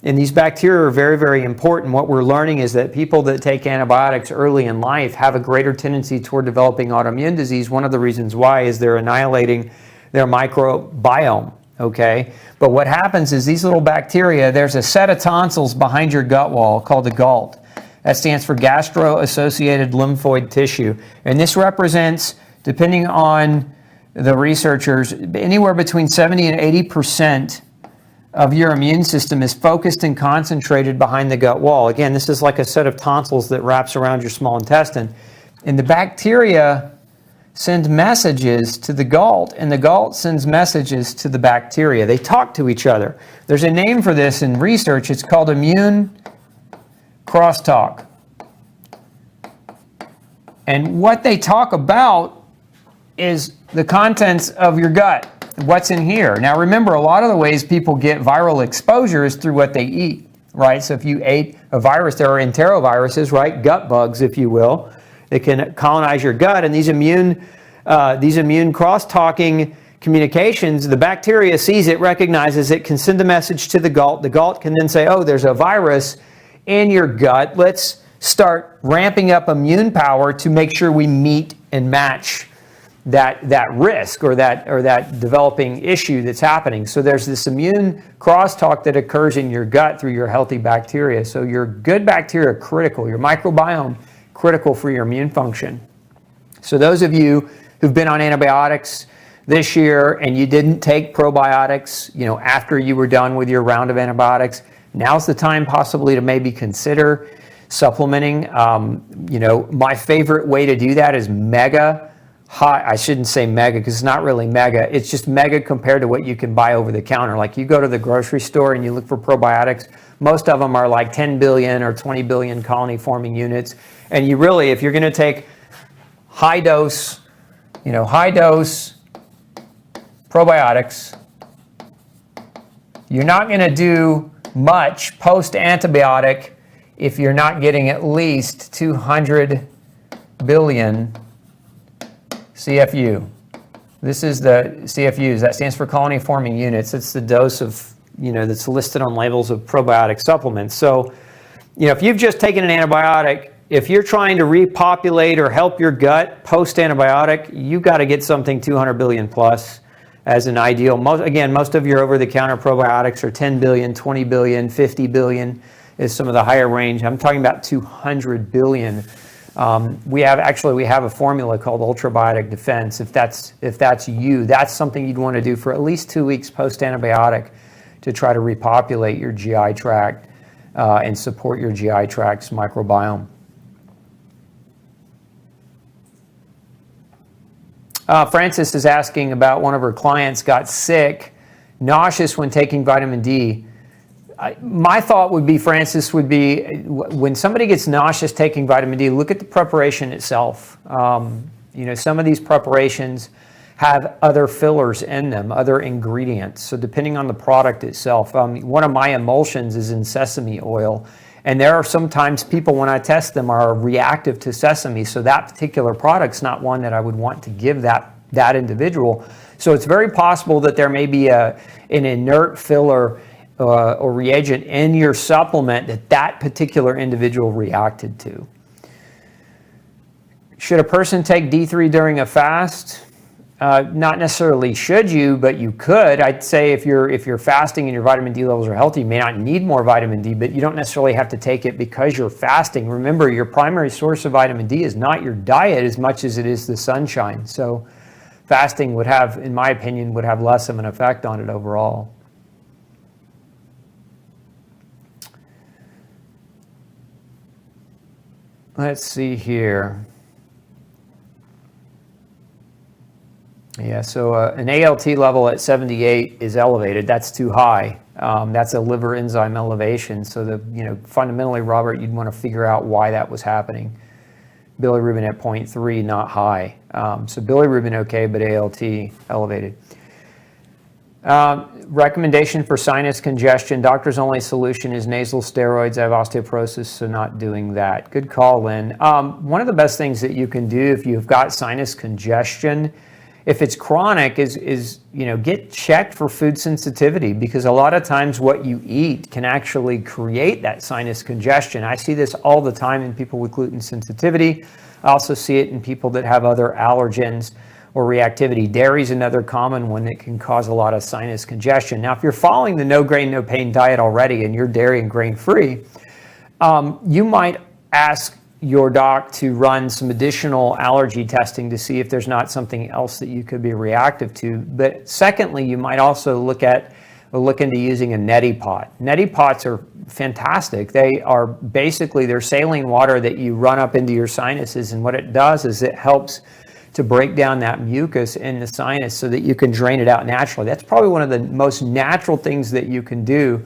And these bacteria are very, very important. What we're learning is that people that take antibiotics early in life have a greater tendency toward developing autoimmune disease. One of the reasons why is they're annihilating their microbiome, okay? But what happens is these little bacteria, there's a set of tonsils behind your gut wall called the GALT. That stands for gastro-associated lymphoid tissue. And this represents, depending on the researchers, anywhere between 70 and 80% of your immune system is focused and concentrated behind the gut wall. Again, this is like a set of tonsils that wraps around your small intestine. And the bacteria send messages to the GALT, and the GALT sends messages to the bacteria. They talk to each other. There's a name for this in research. It's called immune crosstalk. And what they talk about is the contents of your gut, what's in here. Now remember, a lot of the ways people get viral exposure is through what they eat, right? So if you ate a virus, there are enteroviruses, right? Gut bugs, if you will. They can colonize your gut, and these immune cross-talking communications, the bacteria sees it, recognizes it, can send a message to the GALT. The GALT can then say, oh, there's a virus in your gut. Let's start ramping up immune power to make sure we meet and match that risk or that developing issue that's happening. So there's this immune crosstalk that occurs in your gut through your healthy bacteria. So your good bacteria are critical. Your microbiome, critical for your immune function. So those of you who've been on antibiotics this year and you didn't take probiotics, after you were done with your round of antibiotics, now's the time possibly to maybe consider supplementing. My favorite way to do that is mega high. I shouldn't say mega because it's not really mega. It's just mega compared to what you can buy over the counter. Like you go to the grocery store and you look for probiotics. Most of them are like 10 billion or 20 billion colony forming units. And you really, if you're going to take high dose probiotics, you're not going to do much post-antibiotic if you're not getting at least 200 billion CFU. This is the CFUs. That stands for colony forming units. It's the dose of, that's listed on labels of probiotic supplements. So, if you've just taken an antibiotic, if you're trying to repopulate or help your gut post-antibiotic, you got to get something 200 billion plus as an ideal. Most of your over-the-counter probiotics are 10 billion, 20 billion, 50 billion is some of the higher range. I'm talking about 200 billion. We have a formula called Ultrabiotic Defense. If that's you, that's something you'd want to do for at least 2 weeks post-antibiotic to try to repopulate your GI tract and support your GI tract's microbiome. Frances is asking about one of her clients got sick, nauseous when taking vitamin D. My thought would be, Frances, when somebody gets nauseous taking vitamin D, look at the preparation itself. Some of these preparations have other fillers in them, other ingredients. So depending on the product itself, one of my emulsions is in sesame oil. And there are sometimes people, when I test them, are reactive to sesame. So that particular product's not one that I would want to give that individual. So it's very possible that there may be an inert filler or reagent in your supplement that particular individual reacted to. Should a person take D3 during a fast? Not necessarily should you, but you could. I'd say if you're fasting and your vitamin D levels are healthy, you may not need more vitamin D, but you don't necessarily have to take it because you're fasting. Remember, your primary source of vitamin D is not your diet as much as it is the sunshine. So fasting would have, in my opinion, less of an effect on it overall. Let's see here. Yeah, so an ALT level at 78 is elevated. That's too high. That's a liver enzyme elevation. So fundamentally, Robert, you'd want to figure out why that was happening. Bilirubin at 0.3, not high. So bilirubin okay, but ALT elevated. Recommendation for sinus congestion. Doctor's only solution is nasal steroids. I have osteoporosis, so not doing that. Good call, Lynn. One of the best things that you can do if you've got sinus congestion, if it's chronic, is get checked for food sensitivity, because a lot of times what you eat can actually create that sinus congestion. I see this all the time in people with gluten sensitivity. I also see it in people that have other allergens or reactivity. Dairy is another common one that can cause a lot of sinus congestion. Now, if you're following the no grain, no pain diet already and you're dairy and grain free, you might ask your doc to run some additional allergy testing to see if there's not something else that you could be reactive to. But secondly, you might also look into using a neti pot. Neti pots are fantastic. They are basically, they're saline water that you run up into your sinuses, and what it does is it helps to break down that mucus in the sinus so that you can drain it out naturally. That's probably one of the most natural things that you can do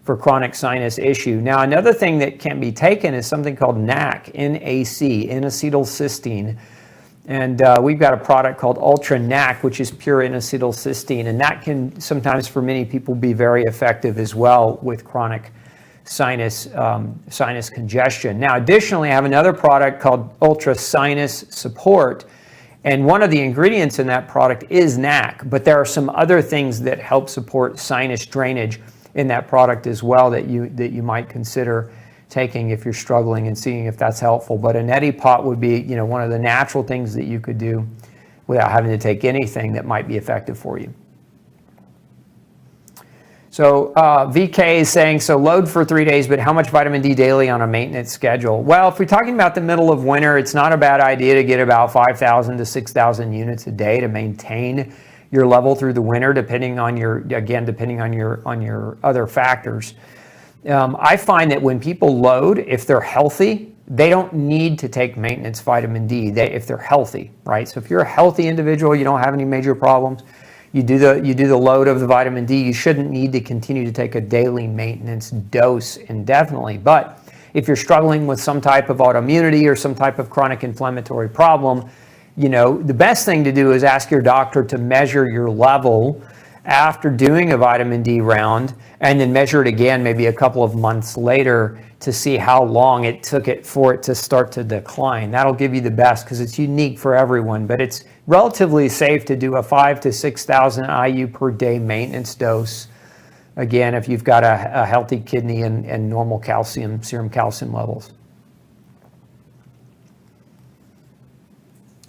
for chronic sinus issue. Now, another thing that can be taken is something called NAC, N-A-C, N-acetylcysteine. And we've got a product called Ultra NAC, which is pure N-acetylcysteine. And that can sometimes, for many people, be very effective as well with chronic sinus congestion. Now, additionally, I have another product called Ultra Sinus Support. And one of the ingredients in that product is NAC, but there are some other things that help support sinus drainage in that product as well that you might consider taking if you're struggling, and seeing if that's helpful. But a neti pot would be one of the natural things that you could do without having to take anything that might be effective for you. So VK is saying, so load for 3 days, but how much vitamin D daily on a maintenance schedule? Well, if we're talking about the middle of winter, it's not a bad idea to get about 5,000 to 6,000 units a day to maintain your level through the winter, depending on your other factors. I find that when people load, if they're healthy, they don't need to take maintenance vitamin D if they're healthy, right? So if you're a healthy individual, you don't have any major problems, you do the load of the vitamin D, you shouldn't need to continue to take a daily maintenance dose indefinitely. But if you're struggling with some type of autoimmunity or some type of chronic inflammatory problem, the best thing to do is ask your doctor to measure your level after doing a vitamin D round, and then measure it again maybe a couple of months later to see how long it took for it to start to decline. That'll give you the best, because it's unique for everyone, but it's relatively safe to do a 5,000 to 6,000 IU per day maintenance dose. Again, if you've got a healthy kidney and normal serum calcium levels.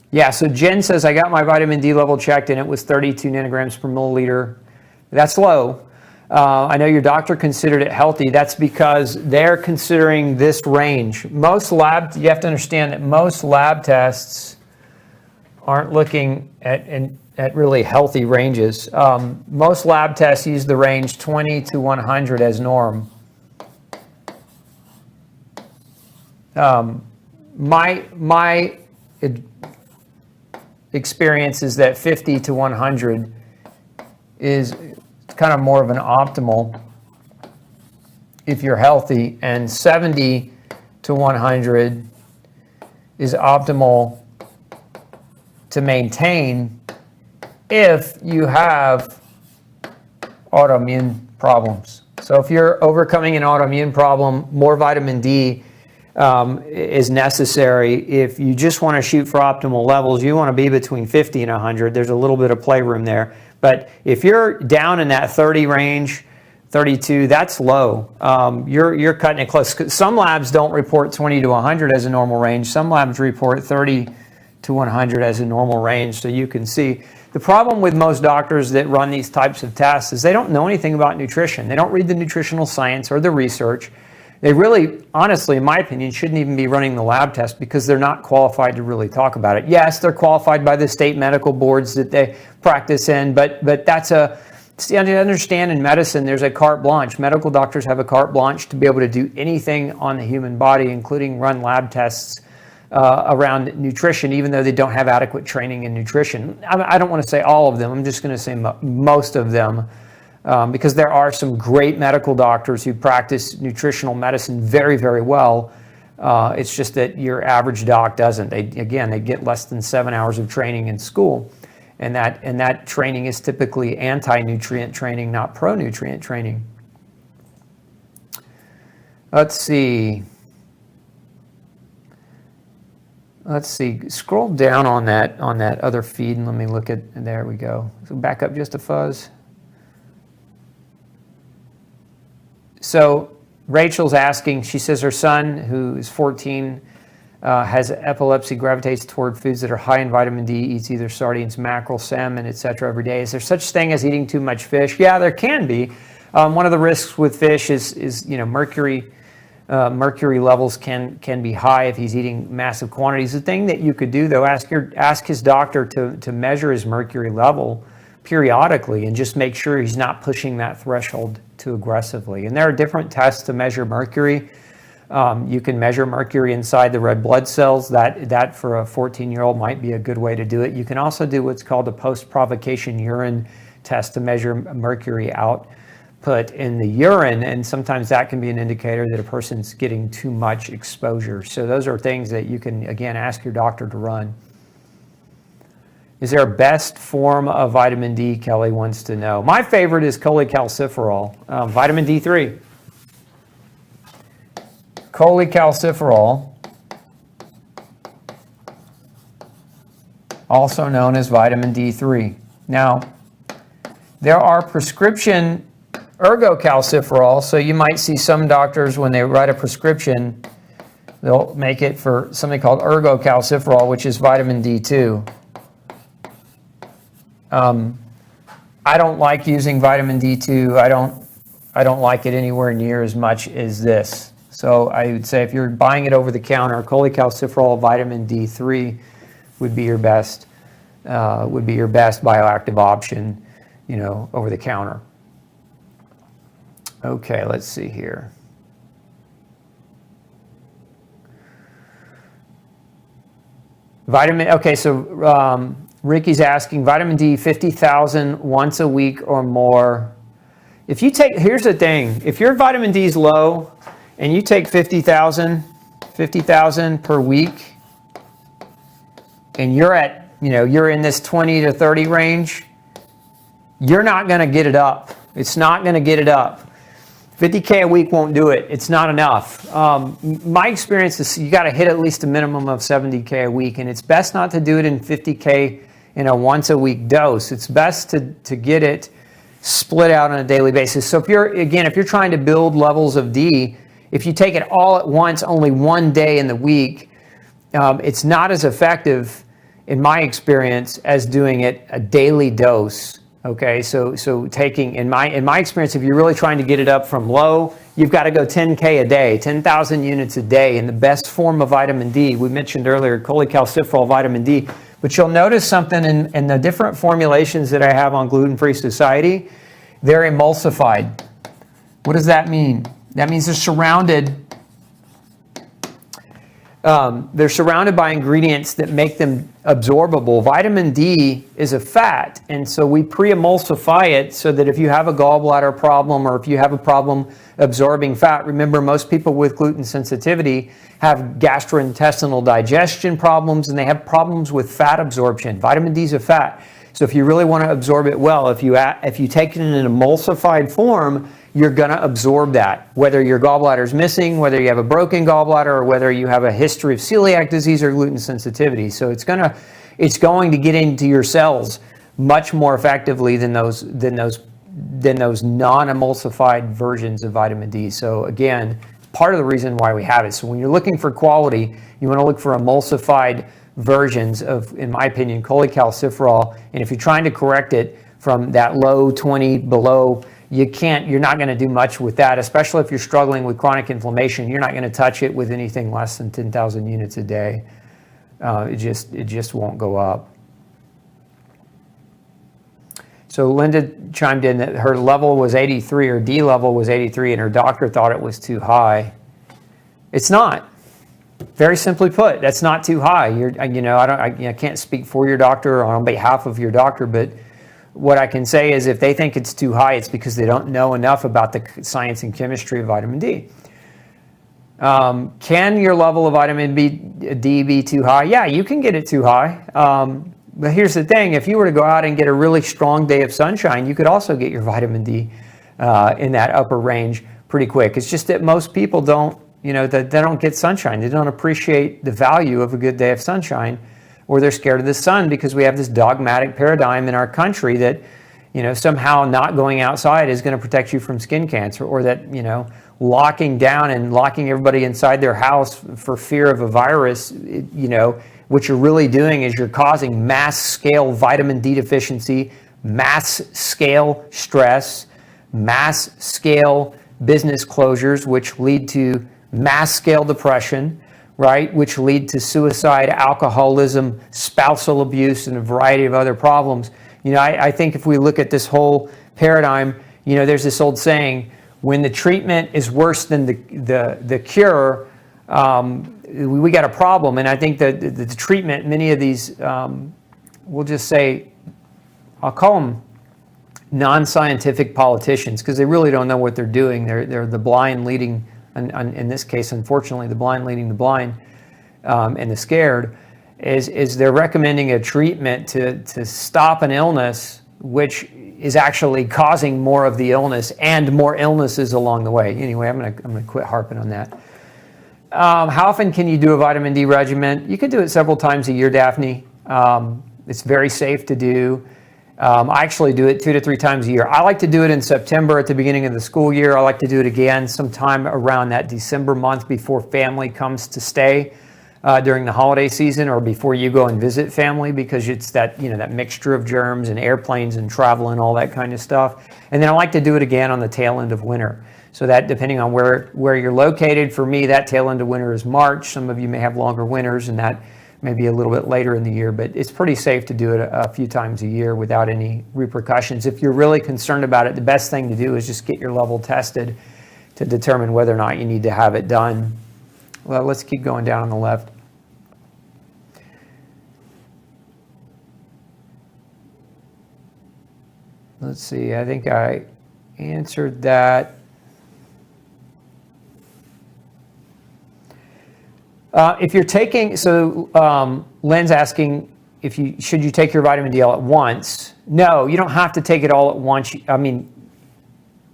Yeah, so Jen says, I got my vitamin D level checked and it was 32 nanograms per milliliter. That's low. I know your doctor considered it healthy. That's because they're considering this range. You have to understand that most lab tests aren't looking at really healthy ranges. Most lab tests use the range 20 to 100 as norm. My experience is that 50 to 100 is kind of more of an optimal if you're healthy, and 70 to 100 is optimal to maintain if you have autoimmune problems. So if you're overcoming an autoimmune problem, more vitamin D is necessary. If you just want to shoot for optimal levels, you want to be between 50 and 100. There's a little bit of playroom there. But if you're down in that 30 range, 32, that's low. You're cutting it close. Some labs don't report 20 to 100 as a normal range. Some labs report 30 to 100 as a normal range. So you can see the problem with most doctors that run these types of tests is they don't know anything about nutrition. They don't read the nutritional science or the research. They really, honestly, in my opinion, shouldn't even be running the lab test because they're not qualified to really talk about it. Yes, they're qualified by the state medical boards that they practice in, but that's to understand in medicine, there's a carte blanche. Medical doctors have a carte blanche to be able to do anything on the human body, including run lab tests around nutrition, even though they don't have adequate training in nutrition. I don't want to say all of them. I'm just going to say most of them. Because there are some great medical doctors who practice nutritional medicine very, very well. It's just that your average doc doesn't. They get less than 7 hours of training in school. And that training is typically anti-nutrient training, not pro-nutrient training. Let's see. Scroll down on that other feed and let me look at, there we go. So back up just a fuzz. So Rachel's asking, she says her son, who is 14, has epilepsy, gravitates toward foods that are high in vitamin D, eats either sardines, mackerel, salmon, etc. every day. Is there such thing as eating too much fish? Yeah, there can be. One of the risks with fish is mercury. Mercury levels can be high if he's eating massive quantities. The thing that you could do, though, ask his doctor to measure his mercury level periodically and just make sure he's not pushing that threshold too aggressively. And there are different tests to measure mercury. You can measure mercury inside the red blood cells. That for a 14-year-old might be a good way to do it. You can also do what's called a post-provocation urine test to measure mercury output in the urine, and sometimes that can be an indicator that a person's getting too much exposure. So those are things that you can, again, ask your doctor to run. Is there a best form of vitamin D, Kelly wants to know. My favorite is cholecalciferol, vitamin D3. Cholecalciferol, also known as vitamin D3. Now, there are prescription ergocalciferol, so you might see some doctors when they write a prescription, they'll make it for something called ergocalciferol, which is vitamin D2. I don't like using vitamin D2. I don't like it anywhere near as much as this. So I would say if you're buying it over the counter, cholecalciferol vitamin D3 would be your best bioactive option, over the counter. Okay, let's see here. So Ricky's asking, vitamin D 50,000 once a week or more. Here's the thing, if your vitamin D is low and you take 50,000 per week, and you're in this 20 to 30 range, you're not going to get it up. It's not going to get it up. 50K a week won't do it. It's not enough. My experience is you got to hit at least a minimum of 70K a week, and it's best not to do it in 50K in a once a week dose. It's best to get it split out on a daily basis. So if you're trying to build levels of D, if you take it all at once, only one day in the week, it's not as effective, in my experience, as doing it a daily dose. Okay, so taking, in my experience, if you're really trying to get it up from low, you've got to go 10K a day, 10,000 units a day, in the best form of vitamin D. We mentioned earlier cholecalciferol vitamin D, but you'll notice something in the different formulations that I have on Gluten Free Society, they're emulsified. What does that mean? That means they're surrounded by ingredients that make them absorbable. Vitamin D is a fat, and so we pre-emulsify it so that if you have a gallbladder problem or if you have a problem absorbing fat, remember most people with gluten sensitivity have gastrointestinal digestion problems and they have problems with fat absorption. Vitamin D is a fat. So if you really want to absorb it well, if you take it in an emulsified form, you're going to absorb that, whether your gallbladder is missing, whether you have a broken gallbladder, or whether you have a history of celiac disease or gluten sensitivity. So it's going to get into your cells much more effectively than those non-emulsified versions of vitamin D. So again, part of the reason why we have it. So when you're looking for quality, you want to look for emulsified versions of, in my opinion, cholecalciferol. And if you're trying to correct it from that low 20 below, you're not going to do much with that, especially if you're struggling with chronic inflammation. You're not going to touch it with anything less than 10,000 units a day. It just won't go up. So Linda chimed in that her level was 83, or D level was 83, and her doctor thought it was too high. It's not. Very simply put, that's not too high. I can't speak for your doctor or on behalf of your doctor, but what I can say is if they think it's too high, it's because they don't know enough about the science and chemistry of vitamin D. Can your level of vitamin D be too high? Yeah, you can get it too high. But here's the thing, if you were to go out and get a really strong day of sunshine, you could also get your vitamin D in that upper range pretty quick. It's just that most people don't, they don't get sunshine. They don't appreciate the value of a good day of sunshine, or they're scared of the sun because we have this dogmatic paradigm in our country that, somehow not going outside is going to protect you from skin cancer, or that, locking down and locking everybody inside their house for fear of a virus, what you're really doing is you're causing mass scale vitamin D deficiency, mass scale stress, mass scale business closures, which lead to mass scale depression, right? Which lead to suicide, alcoholism, spousal abuse, and a variety of other problems. I think if we look at this whole paradigm, there's this old saying, when the treatment is worse than the cure, we got a problem. And I think that the treatment, many of these, we'll just say, I'll call them non-scientific politicians, because they really don't know what they're doing. They're the blind leading, in this case, unfortunately, the blind leading the blind, and the scared, is they're recommending a treatment to stop an illness, which is actually causing more of the illness and more illnesses along the way. Anyway, I'm gonna quit harping on that. How often can you do a vitamin D regimen? You can do it several times a year, Daphne. It's very safe to do. I actually do it 2 to 3 times a year. I like to do it in September at the beginning of the school year. I like to do it again sometime around that December month before family comes to stay. during the holiday season or before you go and visit family, because it's that, that mixture of germs and airplanes and travel and all that kind of stuff. And then I like to do it again on the tail end of winter. So that, depending on where you're located, for me, that tail end of winter is March. Some of you may have longer winters, and that may be a little bit later in the year, but it's pretty safe to do it a few times a year without any repercussions. If you're really concerned about it, the best thing to do is just get your level tested to determine whether or not you need to have it done. Well, let's keep going down on the left. Let's see, I think I answered that. If you're taking, Lynn's asking should you take your vitamin D all at once? No, you don't have to take it all at once. I mean,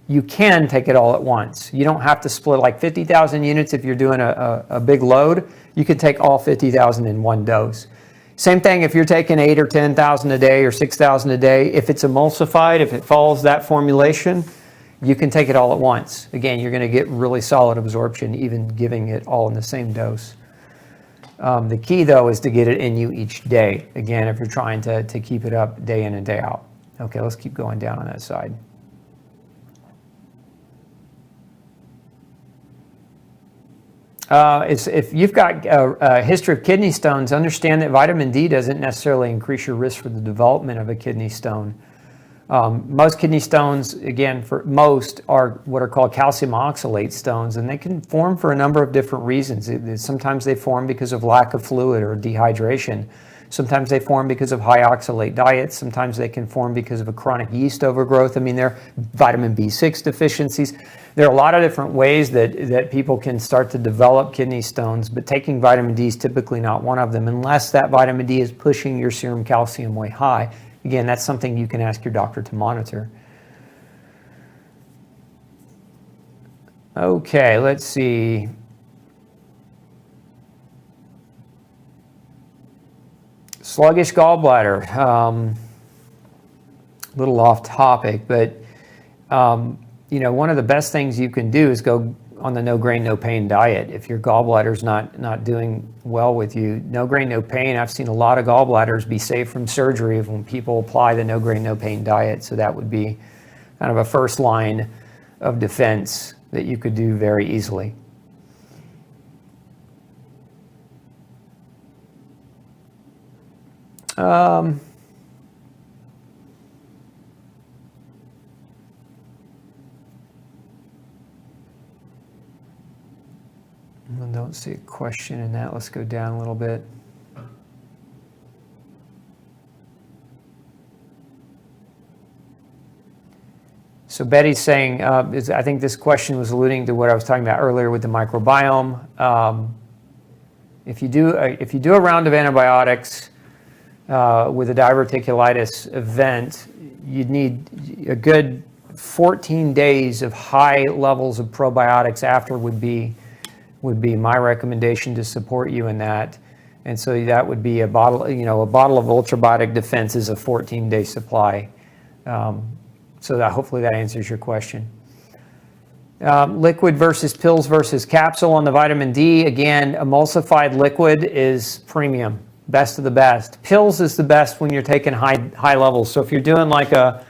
you can take it all at once. You don't have to split like 50,000 units if you're doing a big load. You could take all 50,000 in one dose. Same thing if you're taking 8 or 10,000 a day or 6,000 a day. If it's emulsified, if it follows that formulation, you can take it all at once. Again, you're going to get really solid absorption even giving it all in the same dose. The key, though, is to get it in you each day. Again, if you're trying to keep it up day in and day out. Okay, let's keep going down on that side. If you've got a history of kidney stones, understand that vitamin D doesn't necessarily increase your risk for the development of a kidney stone. Most kidney stones, again, for most, are what are called calcium oxalate stones, and they can form for a number of different reasons. Sometimes they form because of lack of fluid or dehydration. Sometimes they form because of high oxalate diets. Sometimes they can form because of a chronic yeast overgrowth. I mean, there are vitamin B6 deficiencies. There are a lot of different ways that people can start to develop kidney stones, but taking vitamin D is typically not one of them unless that vitamin D is pushing your serum calcium way high. Again, that's something you can ask your doctor to monitor. Okay, let's see. Sluggish gallbladder. A little off topic, but one of the best things you can do is go on the no grain, no pain diet. If your gallbladder's not doing well with you, no grain, no pain. I've seen a lot of gallbladders be saved from surgery when people apply the no grain, no pain diet. So that would be kind of a first line of defense that you could do very easily. I don't see a question in that. Let's go down a little bit. So Betty's saying, I think this question was alluding to what I was talking about earlier with the microbiome. If you do a round of antibiotics with a diverticulitis event, you'd need a good 14 days of high levels of probiotics after would be my recommendation to support you in that. And so that would be a bottle of ultrabiotic defense is a 14-day supply. So that hopefully that answers your question. Liquid versus pills versus capsule on the vitamin D. Again, emulsified liquid is premium, best of the best. Pills is the best when you're taking high levels. So if you're doing like the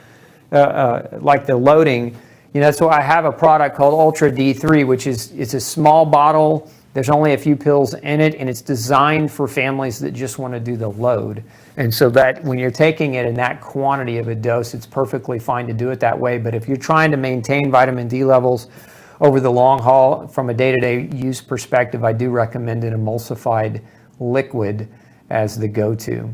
loading, that's why I have a product called Ultra D3, which it's a small bottle. There's only a few pills in it, and it's designed for families that just want to do the load. And so that when you're taking it in that quantity of a dose, it's perfectly fine to do it that way. But if you're trying to maintain vitamin D levels over the long haul from a day-to-day use perspective, I do recommend an emulsified liquid as the go-to.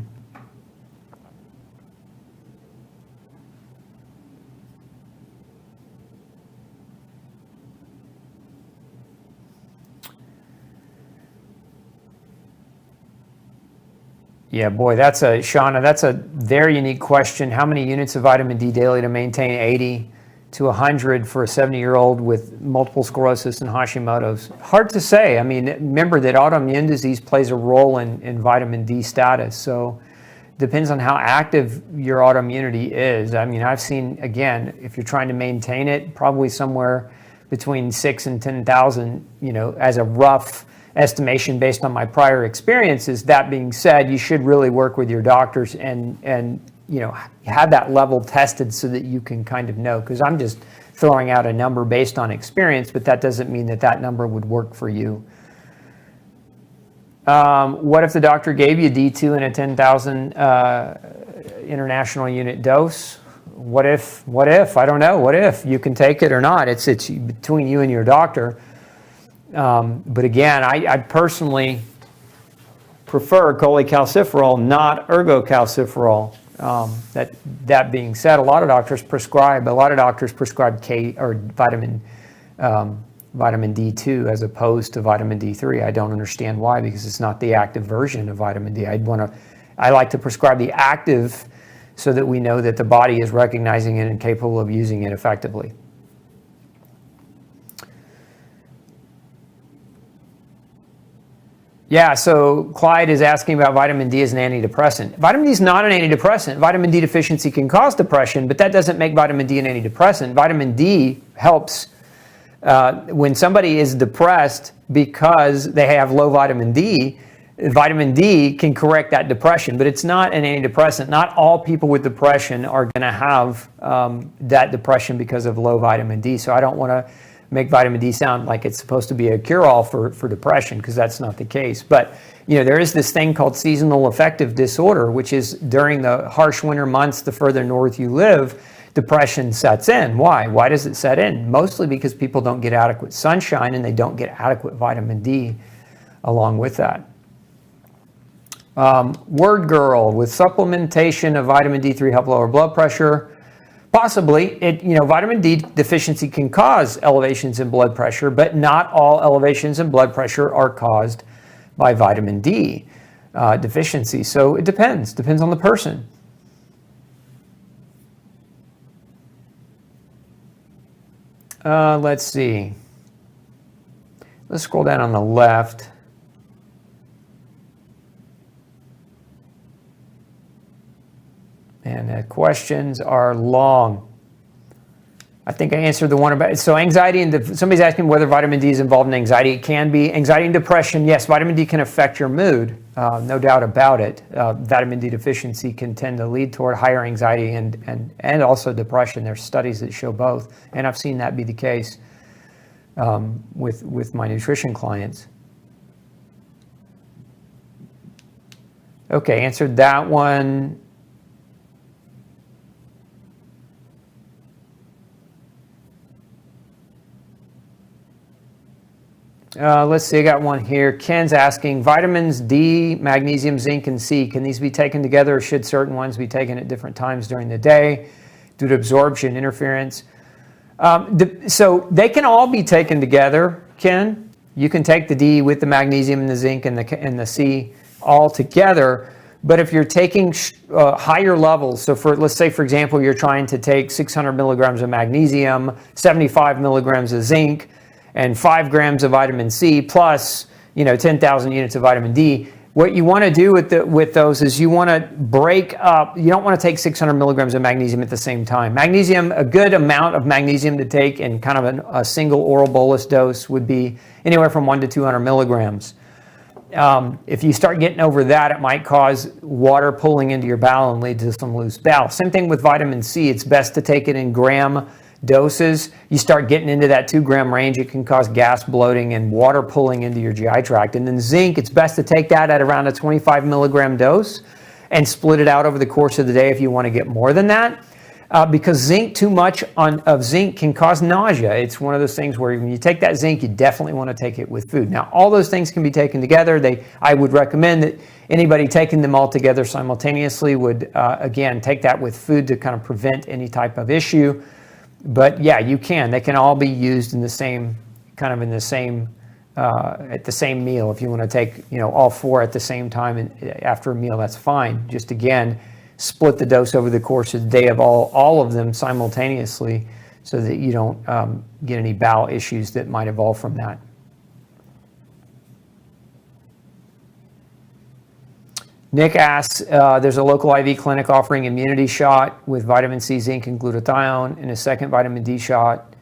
Yeah, boy, Shauna, that's a very unique question. How many units of vitamin D daily to maintain 80 to 100 for a 70-year-old with multiple sclerosis and Hashimoto's? Hard to say. I mean, remember that autoimmune disease plays a role in vitamin D status. So it depends on how active your autoimmunity is. I mean, I've seen, again, if you're trying to maintain it, probably somewhere between 6,000 and 10,000, as a rough estimation based on my prior experiences. That being said, you should really work with your doctors and have that level tested so that you can kind of know, because I'm just throwing out a number based on experience, but that doesn't mean that number would work for you. What if the doctor gave you D2 in a 10,000 international unit dose? What if? I don't know. What if? You can take it or not. It's between you and your doctor. But again, I personally prefer cholecalciferol, not ergocalciferol. That being said, a lot of doctors prescribe K or vitamin D2 as opposed to vitamin D3. I don't understand why, because it's not the active version of vitamin D. I like to prescribe the active so that we know that the body is recognizing it and capable of using it effectively. Yeah, so Clyde is asking about vitamin D as an antidepressant. Vitamin D is not an antidepressant. Vitamin D deficiency can cause depression, but that doesn't make vitamin D an antidepressant. Vitamin D helps when somebody is depressed because they have low vitamin D. Vitamin D can correct that depression, but it's not an antidepressant. Not all people with depression are going to have that depression because of low vitamin D. So I don't want to make vitamin D sound like it's supposed to be a cure-all for depression, because that's not the case. But there is this thing called seasonal affective disorder, which is during the harsh winter months, the further north you live, depression sets in. Why? Why does it set in? Mostly because people don't get adequate sunshine and they don't get adequate vitamin D along with that. Word girl, with supplementation of vitamin D3 help lower blood pressure? Possibly. Vitamin D deficiency can cause elevations in blood pressure, but not all elevations in blood pressure are caused by vitamin D deficiency. So it depends on the person. Let's see. Let's scroll down on the left. And the questions are long. I think I answered the one about, so anxiety and somebody's asking whether vitamin D is involved in anxiety. It can be. Anxiety and depression, yes, vitamin D can affect your mood, no doubt about it. Vitamin D deficiency can tend to lead toward higher anxiety and also depression. There's studies that show both, and I've seen that be the case with my nutrition clients. Okay, answered that one. Let's see, I got one here. Ken's asking, vitamins D, magnesium, zinc, and C, can these be taken together, or should certain ones be taken at different times during the day due to absorption interference? So they can all be taken together, Ken. You can take the D with the magnesium and the zinc and the C all together. But if you're taking higher levels, so let's say, for example, you're trying to take 600 milligrams of magnesium, 75 milligrams of zinc, and 5 grams of vitamin C plus 10,000 units of vitamin D. What you want to do with those is you want to break up. You don't want to take 600 milligrams of magnesium at the same time. Magnesium, a good amount of magnesium to take in kind of a single oral bolus dose would be anywhere from 1 to 200 milligrams. If you start getting over that, it might cause water pulling into your bowel and lead to some loose bowel. Same thing with vitamin C. It's best to take it in gram doses. You start getting into that 2-gram range, it can cause gas, bloating, and water pulling into your GI tract. And then zinc, it's best to take that at around a 25 milligram dose and split it out over the course of the day if you want to get more than that. Because zinc, too much of zinc can cause nausea. It's one of those things where when you take that zinc, you definitely want to take it with food. Now, all those things can be taken together. I would recommend that anybody taking them all together simultaneously would, again, take that with food to kind of prevent any type of issue. But yeah, you can. They can all be used in the same, at the same meal. If you want to take, all 4 at the same time and after a meal, that's fine. Just again, split the dose over the course of the day of all of them simultaneously, so that you don't get any bowel issues that might evolve from that. Nick asks, there's a local IV clinic offering immunity shot with vitamin C, zinc, and glutathione, and a second vitamin D shot.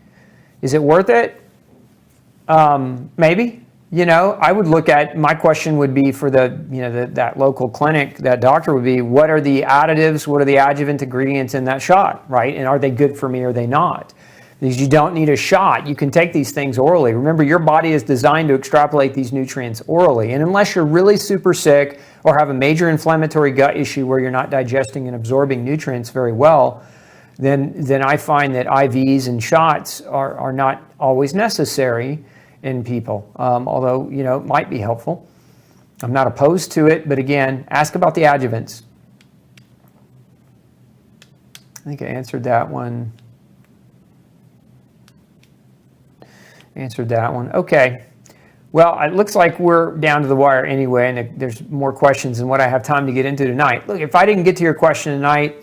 Is it worth it? Maybe. I would look at, my question would be for that local clinic, that doctor would be, what are the additives, what are the adjuvant ingredients in that shot, right? And are they good for me or are they not? Because you don't need a shot. You can take these things orally. Remember, your body is designed to extrapolate these nutrients orally. And unless you're really super sick or have a major inflammatory gut issue where you're not digesting and absorbing nutrients very well, then I find that IVs and shots are not always necessary in people, although, it might be helpful. I'm not opposed to it, but again, ask about the adjuvants. I think I answered that one. Okay. Well, it looks like we're down to the wire anyway, and there's more questions than what I have time to get into tonight. Look, if I didn't get to your question tonight,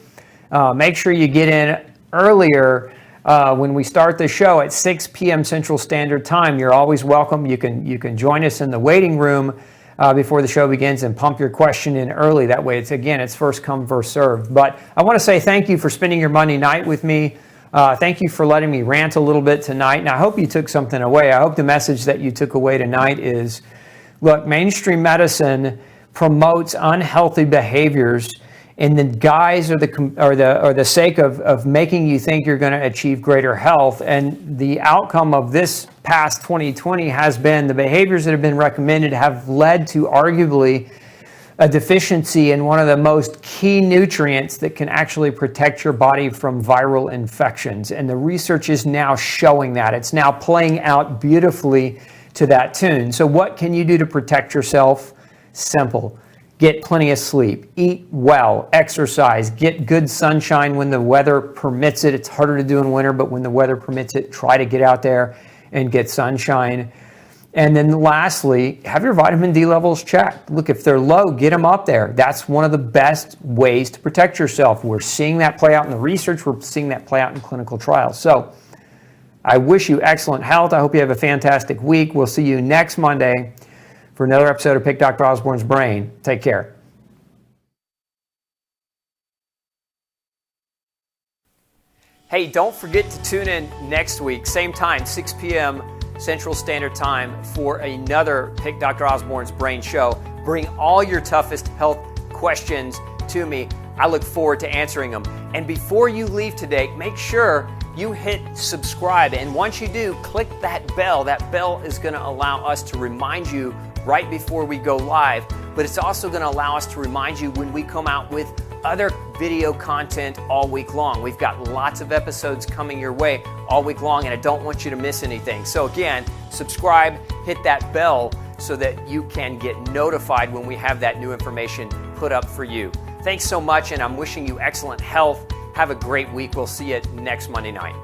make sure you get in earlier when we start the show at 6 p.m. Central Standard Time. You're always welcome. You can join us in the waiting room before the show begins and pump your question in early. That way, it's first come, first served. But I want to say thank you for spending your Monday night with me. Thank you for letting me rant a little bit tonight. And I hope you took something away. I hope the message that you took away tonight is, look, mainstream medicine promotes unhealthy behaviors in the guise or the sake of making you think you're going to achieve greater health. And the outcome of this past 2020 has been the behaviors that have been recommended have led to arguably a deficiency in one of the most key nutrients that can actually protect your body from viral infections. And the research is now showing that. It's now playing out beautifully to that tune. So what can you do to protect yourself? Simple. Get plenty of sleep, eat well, exercise, get good sunshine when the weather permits it. It's harder to do in winter, but when the weather permits it, try to get out there and get sunshine. And then lastly, have your vitamin D levels checked. Look, if they're low, get them up there. That's one of the best ways to protect yourself. We're seeing that play out in the research. We're seeing that play out in clinical trials. So I wish you excellent health. I hope you have a fantastic week. We'll see you next Monday for another episode of Pick Dr. Osborne's Brain. Take care. Hey, don't forget to tune in next week, same time, 6 p.m. Central Standard Time for another Pick Dr. Osborne's Brain show. Bring all your toughest health questions to me. I look forward to answering them. And before you leave today, make sure you hit subscribe. And once you do, click that bell. That bell is going to allow us to remind you right before we go live, but it's also going to allow us to remind you when we come out with other video content all week long. We've got lots of episodes coming your way all week long, and I don't want you to miss anything. So again, subscribe, hit that bell so that you can get notified when we have that new information put up for you. Thanks so much, and I'm wishing you excellent health. Have a great week. We'll see you next Monday night.